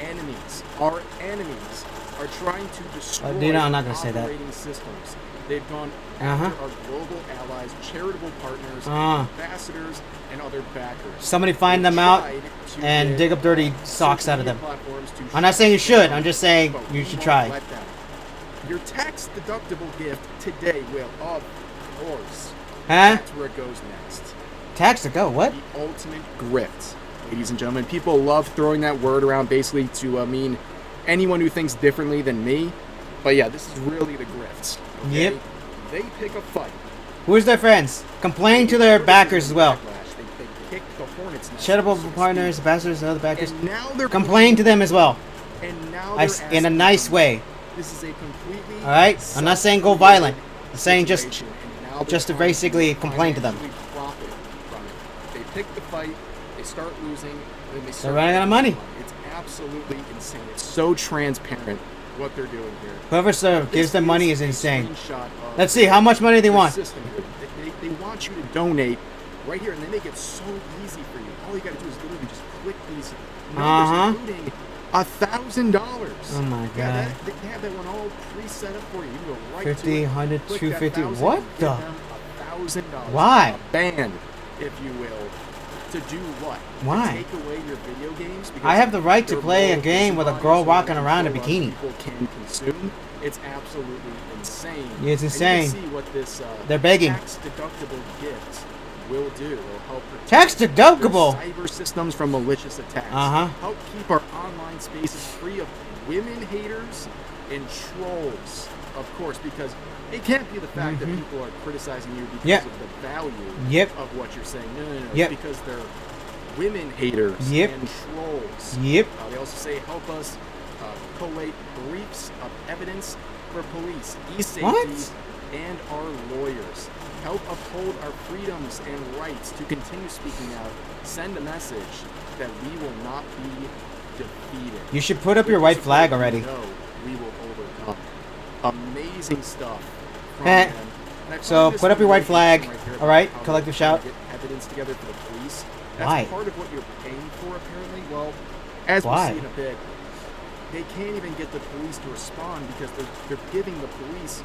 Our enemies are trying to destroy Dude, I'm not gonna say that. operating systems. They've gone after our global allies, charitable partners, ambassadors, and other backers. Somebody find them out and dig up dirty socks out of them. I'm not saying you should. I'm just saying you should try. Your tax-deductible gift today will, of course. Huh? That's where it goes next. Tax to go. What? The ultimate grift, ladies and gentlemen. People love throwing that word around basically to mean anyone who thinks differently than me. But yeah, this is really the grifts. Okay? Yep. They pick a fight. Who's their friends? Complain to their backers as well. They kick the hornet's nest. Charitable partners, ambassadors, and other backers. And now they're complain to them as well. And now in a nice way. This is a completely. All right. I'm not saying go violent. I'm saying just to basically complain to them. Profit from it. They pick the fight. They start losing. Then They're running out of money. It's absolutely insane. It's so transparent what they're doing here. Whoever gives them money is insane. Let's see how much money they want. They want you to donate right here, and they make it so easy for you. All you got to do is literally just click these numbers, including $1,000. Oh my god. Yeah, they have that one all pre-set up for you. You can go right 50, to it, 100, click 250. that 1,000, What and the? give them $1,000. Why? A band, if you will. To do what? Why? To take away your video games? Because I have the right to play a game with a girl walking around in a bikini. People can consume. It's absolutely insane. Yeah, it's insane. And you can see what this they're begging. Tax-deductible gift will do. It'll help protect tax-deductible cyber systems from malicious attacks. Help keep our online spaces free of women haters and trolls, of course, because it can't be the fact that people are criticizing you because of the value of what you're saying. No. It's because they're women haters and trolls. They also say help us collate briefs of evidence for police, e-safety, and our lawyers. Help uphold our freedoms and rights to continue speaking out. Send a message that we will not be defeated. You should put up your white flag already. No, we will overcome. Amazing stuff. So put up your white flag. All right, collective shout. Get evidence together for the police. That's Why? part of what you're paying for, apparently. Well, as we'll see in a bit, they can't even get the police to respond because they're giving the police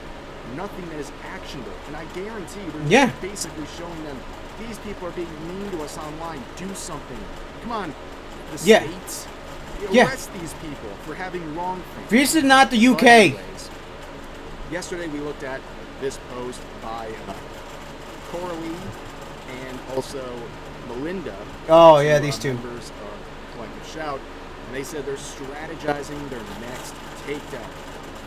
nothing that is actionable. And I guarantee they're basically showing them these people are being mean to us online. Do something. Come on, the states. Arrest these people for having wrong things. This is not the UK. Anyways, yesterday we looked at this post by Coralie and also Melinda. Oh yeah, these two. Members of Collective Shout, and they said they're strategizing their next takedown.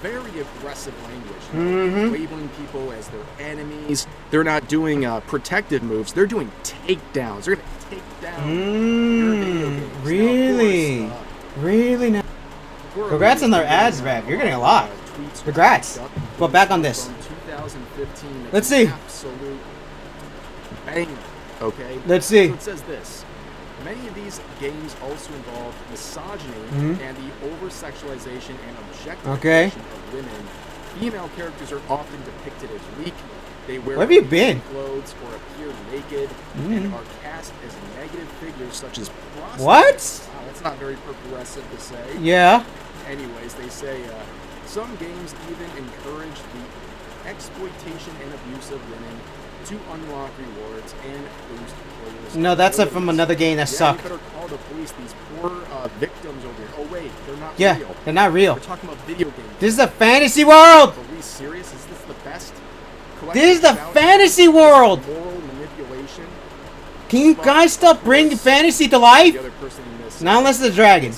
Very aggressive language, labeling people as their enemies. They're not doing protective moves. They're doing takedowns. They're going to take down your video games. Really? Now, of course, really? Now? Congrats on their ads, Rev. You're getting a lot. Congrats. But back on this. 2015. Let's see. Absolute banger. Okay. Let's see. So it says this. Many of these games also involve misogyny and the over-sexualization and objectification of women. Female characters are often depicted as weak. They wear clothes or appear naked and are cast as negative figures such as prostitutes. What? Wow, that's not very progressive to say. Yeah. Anyways, they say some games even encourage the exploitation and abuse of women to unlock rewards and boost players. No, that's from another game that sucked. You better call the police. These poor victims over here. Oh wait, they're not real. They're not real. We're talking about video games. This is a fantasy world. Are we serious? Is this the best? This is the fantasy world. Moral manipulation. Can you guys stop bringing fantasy to life? The other person in this, now unless the dragon.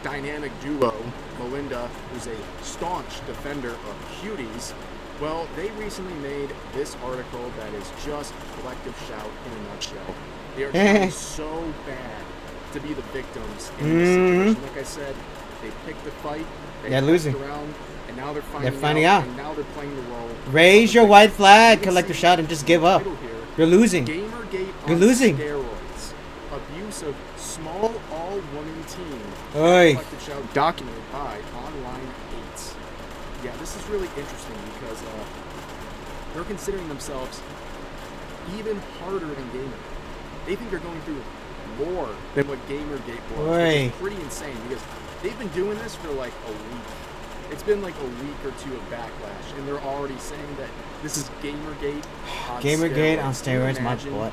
Dynamic duo, Melinda, who's a staunch defender of cuties. Well, they recently made this article that is just Collective Shout in a nutshell. They are trying so bad to be the victims in this situation. Like I said, they picked the fight. They're losing. Around, and now they're finding out. And now they're playing the role. Raise your white flag, Collective Shout, and just give up. You're losing. Gamergate You're losing. Steroids. Abuse of small all-woman team. Oi. Collective Shout documented by Online 8. Yeah, this is really interesting because they're considering themselves even harder than Gamergate. They think they're going through more than what Gamergate was, which is pretty insane because they've been doing this for like a week. It's been like a week or two of backlash, and they're already saying that this is Gamergate on Gamergate steroids. on steroids, my butt.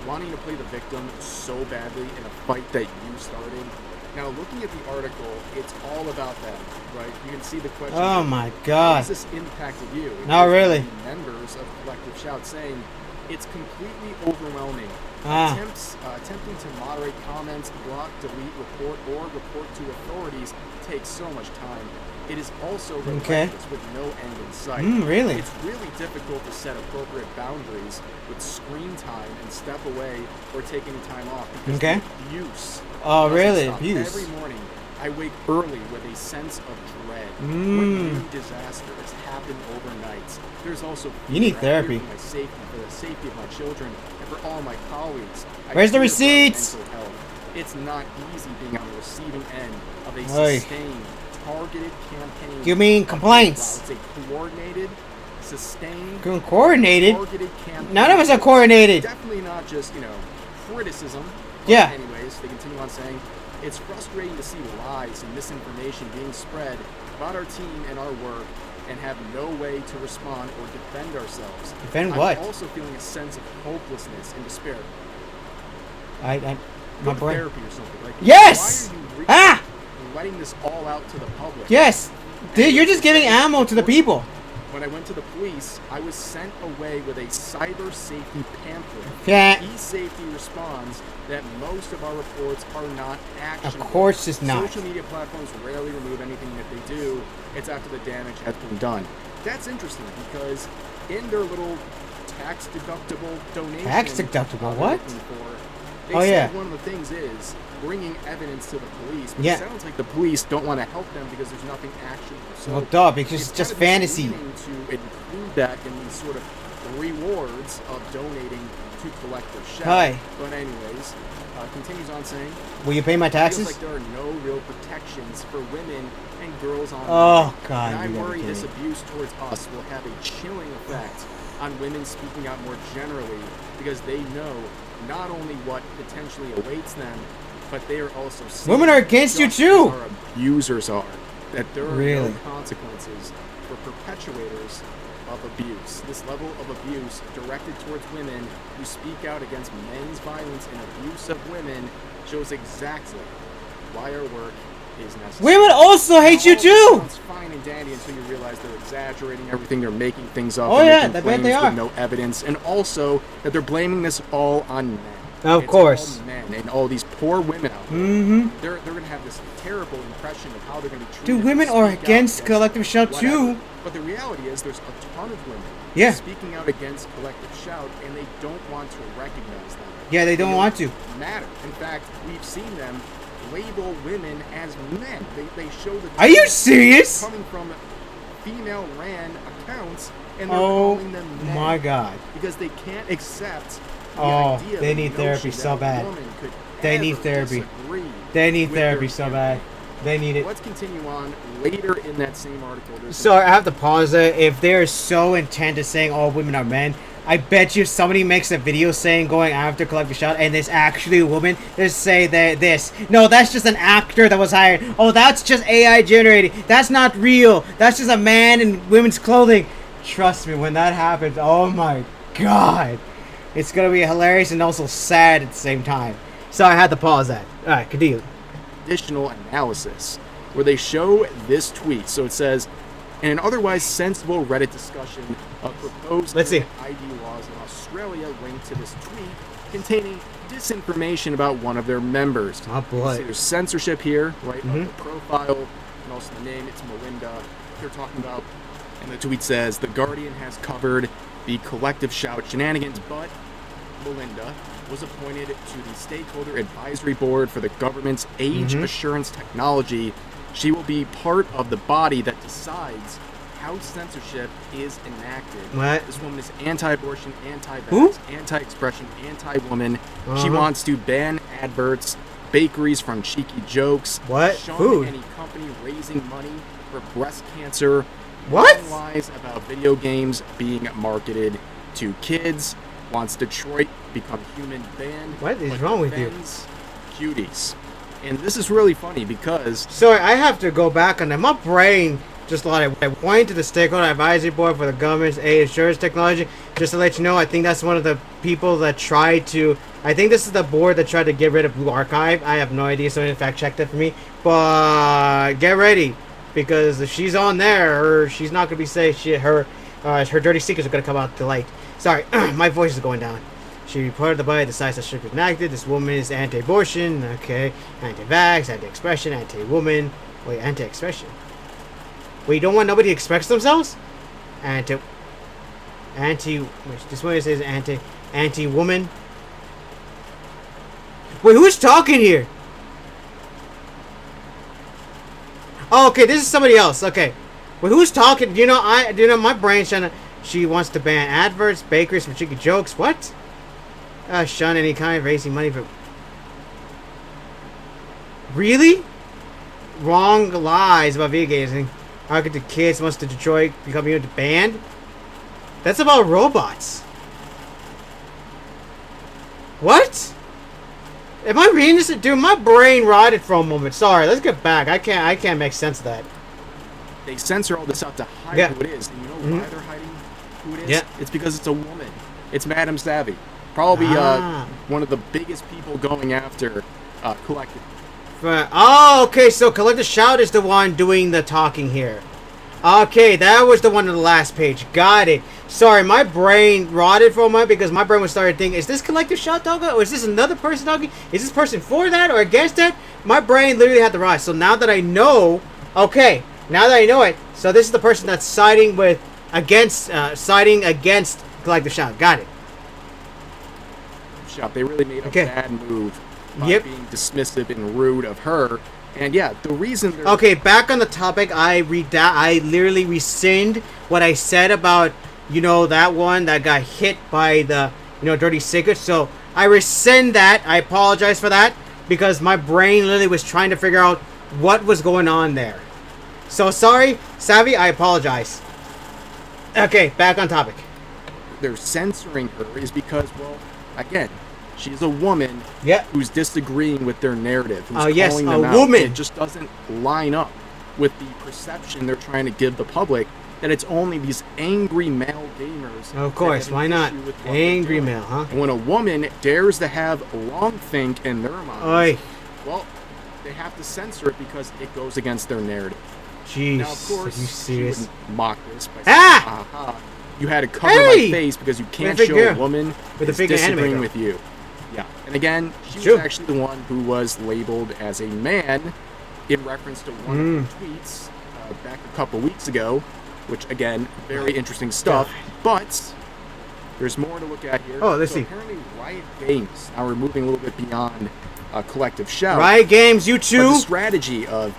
Wanting to play the victim so badly in a fight that you started. Now, looking at the article, it's all about them, right? You can see the question. Oh my God! How has this impacted you? Not really. Members of Collective Shout saying it's completely overwhelming. Attempting to moderate comments, block, delete, report, or report to authorities takes so much time. It is also relentless with no end in sight. Really? It's really difficult to set appropriate boundaries with screen time and step away or take any time off because the abuse. Oh, really? Abuse. Every morning, I wake early with a sense of dread. When new disasters happen overnight. There's also you need therapy. For my safety, for the safety of my children, and for all my colleagues. Where's the receipts? It's not easy being on the receiving end of a sustained, targeted campaign. You mean complaints? It's a coordinated, sustained, coordinated. Targeted campaign. None of us are coordinated. Definitely not just criticism. Yeah. Anyways, they continue on saying, it's frustrating to see lies and misinformation being spread about our team and our work and have no way to respond or defend ourselves. Defend what? I'm also feeling a sense of hopelessness and despair. My Go to therapy or something. Like, yes! Why are you letting this all out to the public? Yes! Dude, you're just giving ammo to the people. When I went to the police, I was sent away with a cyber safety pamphlet. Yeah. E-Safety responds that most of our reports are not actionable. Of course it's not. Social media platforms rarely remove anything. If they do, it's after the damage has been done. That's interesting because in their little tax-deductible donation... Tax-deductible? What? They said one of the things is bringing evidence to the police. But it sounds like the police don't want to help them because there's nothing actionable. So well, duh, because it's just fantasy. To include that in these sort of rewards of donating to Collective Shout. Hi. But anyways, continues on saying, will you pay my taxes? It feels like there are no real protections for women and girls online. Oh, God. And I worry this abuse towards us will have a chilling effect on women speaking out more generally because they know not only what potentially awaits them, but they are also seeing women are against you too. Our abusers are that there are really no consequences for perpetuators of abuse. This level of abuse directed towards women who speak out against men's violence and abuse of women shows exactly why our work is necessary. Women also hate you too. Sounds fine and dandy until you realize they're exaggerating everything. They're making things up. Oh yeah, I bet they are. With no evidence, and also that they're blaming this all on men. Of course. All men and all these poor women out there. Mm-hmm. They're going to have this terrible impression of how they're going to be treated. Dude, women are against Collective Shout too. But the reality is there's a ton of women speaking out against Collective Shout, and they don't want to recognize them. Yeah, they don't want to. Matter. In fact, we've seen them label women as men. They show the... Are you serious? Coming from female-ran accounts, and they're calling them men. Oh my God. Because they can't accept... they need therapy so bad. They need therapy. They need therapy so bad. They need it. Let's continue on later in that same article. So I have to pause there. If they're so intent to saying all women are men, I bet you if somebody makes a video saying going after Collective Shout and there's actually a woman, they say that this. No, that's just an actor that was hired. Oh, that's just AI generated. That's not real. That's just a man in women's clothing. Trust me, when that happens, oh my God. It's going to be hilarious and also sad at the same time. So I had to pause that. All right, continue. Additional analysis where they show this tweet. So it says, in an otherwise sensible Reddit discussion of proposed ID laws in Australia linked to this tweet containing disinformation about one of their members. Oh boy. There's censorship here, right? Of the profile and also the name. It's Melinda. They're talking about, and the tweet says, The Guardian has covered the Collective Shout shenanigans, but Melinda was appointed to the Stakeholder Advisory Board for the government's Age Assurance Technology. She will be part of the body that decides how censorship is enacted. What? This woman is anti-abortion, anti-vax, anti-expression, anti-woman. She wants to ban adverts, bakeries from cheeky jokes. What? Shun Food? any company raising money for breast cancer. What? Lies about video games being marketed to kids. Wants Detroit become human banned. What is wrong with you? Cuties. And this is really funny because... Sorry, I have to go back on that. My brain just like I pointed to the stakeholder advisory board for the government's insurance technology. Just to let you know, I think that's one of the people that tried to... I think this is the board that tried to get rid of Blue Archive. I have no idea, so in fact check that for me. But get ready, because if she's on there, she's not going to be safe. Her dirty secrets are going to come out to light. Sorry, my voice is going down. She reported the body decides that should be enacted. This woman is anti-abortion, okay, anti-vax, anti-expression, anti-woman. Wait, anti-expression. Wait, you don't want nobody to express themselves? Wait, this one says anti-woman. Wait, who's talking here? Oh, okay, this is somebody else. Okay, wait, who's talking? My brain's trying to. She wants to ban adverts, bakeries for cheeky jokes. What? Shun any kind of raising money for. Really? Wrong lies about video games. How could the kids wants to Detroit become into banned? That's about robots. What? Am I reading this? Dude, my brain rotted for a moment. Sorry, let's get back. I can't make sense of that. They censor all this out to hide who it is. And you know why they're hiding who it is? Yeah. It's because it's a woman. It's Madam Savvy. Probably one of the biggest people going after Collective. Oh, okay, so Collective Shout is the one doing the talking here. Okay, that was the one on the last page. Got it. Sorry, my brain rotted for a moment because my brain was started thinking, is this Collective Shout talking? Or is this another person talking? Is this person for that or against that? My brain literally had to rot. So now that I know, okay, now that I know it, so this is the person that's siding against Collective Shout. Got it. They really made a bad move by being dismissive and rude of her. And yeah, the reason... Okay, back on the topic, I literally rescind what I said about, that one that got hit by the, dirty secret. So I rescind that. I apologize for that because my brain literally was trying to figure out what was going on there. So sorry, Savvy, I apologize. Okay, back on topic. They're censoring her is because, well, again... She's a woman who's disagreeing with their narrative. Who's calling them out. Woman. It just doesn't line up with the perception they're trying to give the public that it's only these angry male gamers. Of course, why not? Angry male, huh? And when a woman dares to have wrongthink in their minds, well, they have to censor it because it goes against their narrative. Jeez, now, of course, are you serious? She would mock this by saying, aha, you had to cover my face because you can't show a woman is disagreeing with you. Yeah, and again, she was actually the one who was labeled as a man in reference to one of her tweets back a couple weeks ago, which, again, very interesting stuff, but there's more to look at here. Oh, let's see. Apparently Riot Games, now we're moving a little bit beyond Collective Shout. Riot Games, you too? But the strategy of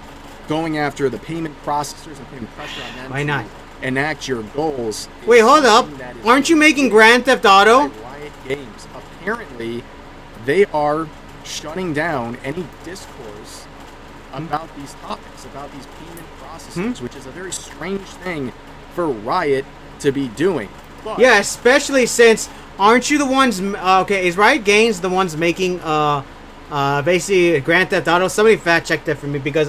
going after the payment processors and putting pressure on them Why not? Enact your goals. Wait, hold up. Aren't you making Grand Theft Auto? Riot Games. Apparently, they are shutting down any discourse about these topics, about these payment processors, which is a very strange thing for Riot to be doing. But yeah, especially since aren't you the ones? Is Riot Games the ones making basically Grand Theft Auto? Somebody fact check that for me because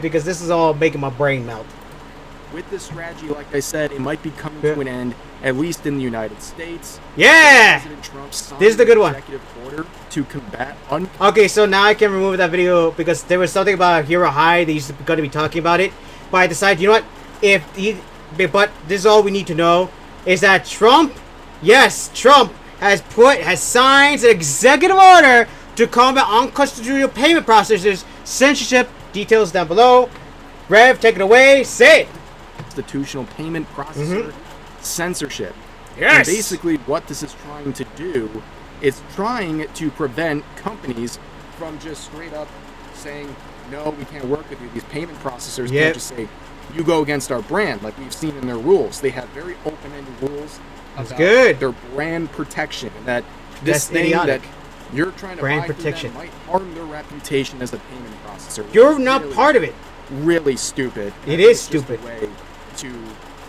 because this is all making my brain melt. With this strategy, like I said, it might be coming to an end, at least in the United States. Yeah! President Trump signed this is the good one. Executive order to combat okay, so now I can remove that video because there was something about Hero High. They used to going to be talking about it, but I decided, you know what? But this is all we need to know is that Trump has signed an executive order to combat unconstitutional payment processors, censorship. Details down below. Rev, take it away. Say it. Constitutional payment processor censorship. Yes. And basically what this is trying to do is trying to prevent companies from just straight up saying, no, we can't work with you. These payment processors can't just say, you go against our brand, like we've seen in their rules. They have very open-ended rules about their brand protection. And that this thing that you're trying to brand buy through protection them might harm their reputation as a payment processor. You're not part of it. Really stupid. It is stupid. Just a way to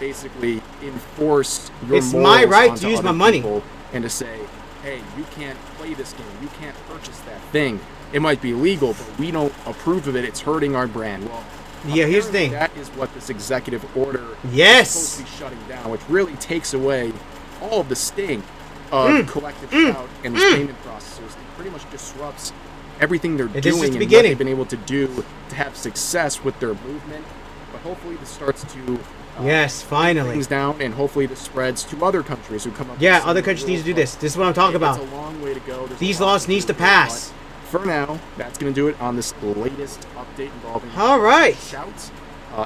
basically enforce your it's my morals right onto to use other my money people and to say, hey, you can't play this game, you can't purchase that thing. It might be legal, but we don't approve of it. It's hurting our brand. Well, yeah, here's the thing. That is what this executive order yes. is supposed to be shutting down, which really takes away all of the sting of collective shout and these payment processors. It pretty much disrupts everything they're doing and what they've been able to do to have success with their movement. But hopefully this starts to yes, finally things down, and hopefully this spreads to other countries who come up. Yeah, other countries need to do this. This is what I'm talking about. It's a long way to go. These laws needs to pass. For now, that's going to do it on this latest update involving all right shouts.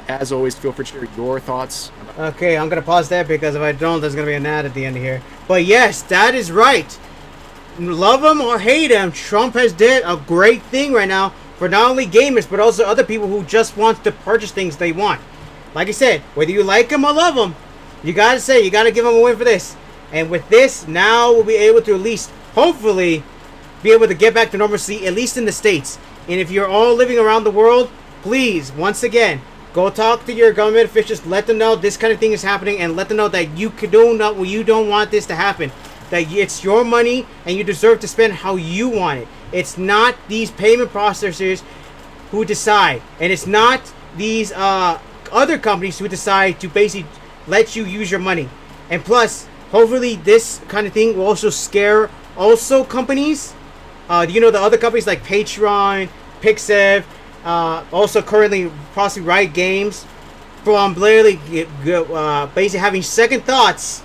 As always, feel free to share your thoughts. Okay, I'm going to pause there because if I don't, there's going to be an ad at the end of here. But yes, that is right. Love him or hate him, Trump has did a great thing right now for not only gamers, but also other people who just want to purchase things they want. Like I said, whether you like him or love him, you got to give him a win for this. And with this, now we'll be able to at least, hopefully, be able to get back to normalcy, at least in the States. And if you're all living around the world, please, once again, go talk to your government officials, let them know this kind of thing is happening, and let them know that you don't want this to happen. That it's your money, and you deserve to spend how you want it. It's not these payment processors who decide. And it's not these other companies who decide to basically let you use your money. And plus, hopefully this kind of thing will also scare also companies. The other companies like Patreon, Pixev, also currently possibly Riot Games, from literally basically having second thoughts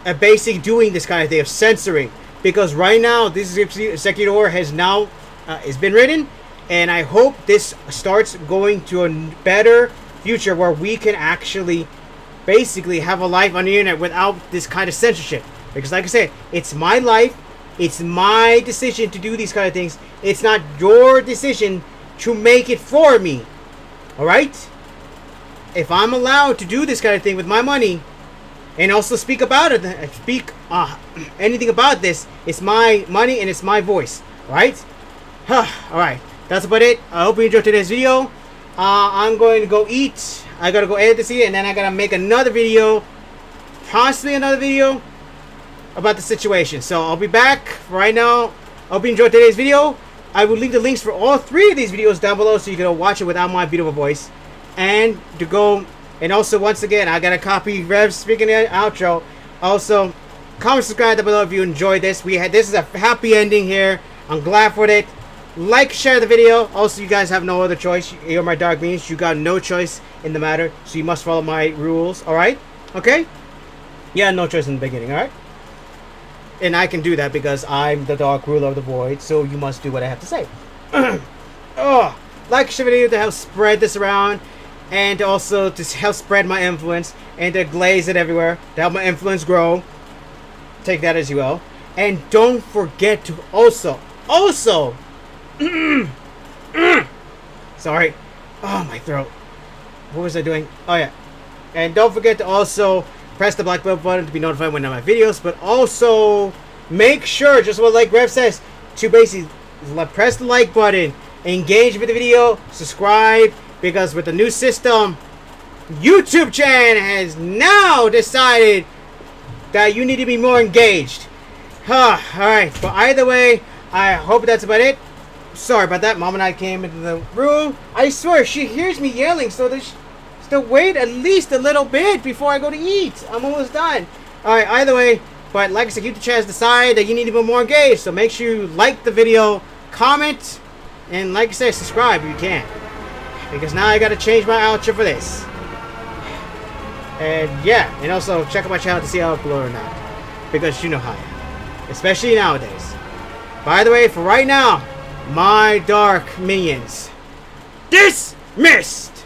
and basically doing this kind of thing of censoring. Because right now, this executive order has now it's been written, and I hope this starts going to a better future where we can actually basically have a life on the internet without this kind of censorship. Because like I said, it's my life. It's my decision to do these kind of things. It's not your decision to make it for me. Alright? If I'm allowed to do this kind of thing with my money, and also speak about it, anything about this, it's my money and it's my voice. Alright? Alright. That's about it. I hope you enjoyed today's video. I'm going to go eat. I gotta go edit this here, and then I gotta make another video. Possibly another video about the situation. So I'll be back. Right now, I hope you enjoyed today's video. I will leave the links for all 3 of these videos down below so you can watch it without my beautiful voice. And to go, and also once again, I gotta copy Rev's speaking the outro. Also, comment, subscribe down below if you enjoyed this. This is a happy ending here. I'm glad for it. Like, share the video. Also, you guys have no other choice. You're my dark beings. You got no choice in the matter, so you must follow my rules. Alright? Okay? Yeah, no choice in the beginning, alright? And I can do that because I'm the dark ruler of the void, so you must do what I have to say. Like, share the video to help spread this around, and also to help spread my influence, and to glaze it everywhere, to help my influence grow. Take that as you will. And don't forget to also, sorry. Oh, my throat. What was I doing? Oh, yeah. And don't forget to also press the black bell button to be notified when I have my videos. But also, make sure, just what like Rev says, to basically press the like button, engage with the video, subscribe. Because with the new system, YouTube channel has now decided that you need to be more engaged. Alright. But either way, I hope that's about it. Sorry about that. Mom and I came into the room. I swear, she hears me yelling, so there's still wait at least a little bit before I go to eat. I'm almost done. Alright, either way, but like I said, YouTube channels decide that you need to be more engaged, so make sure you like the video, comment, and like I said, subscribe if you can. Because now I gotta change my outro for this. And yeah, and also check out my channel to see how I upload or not. Because you know how I am. Especially nowadays. By the way, for right now, my dark minions, dismissed!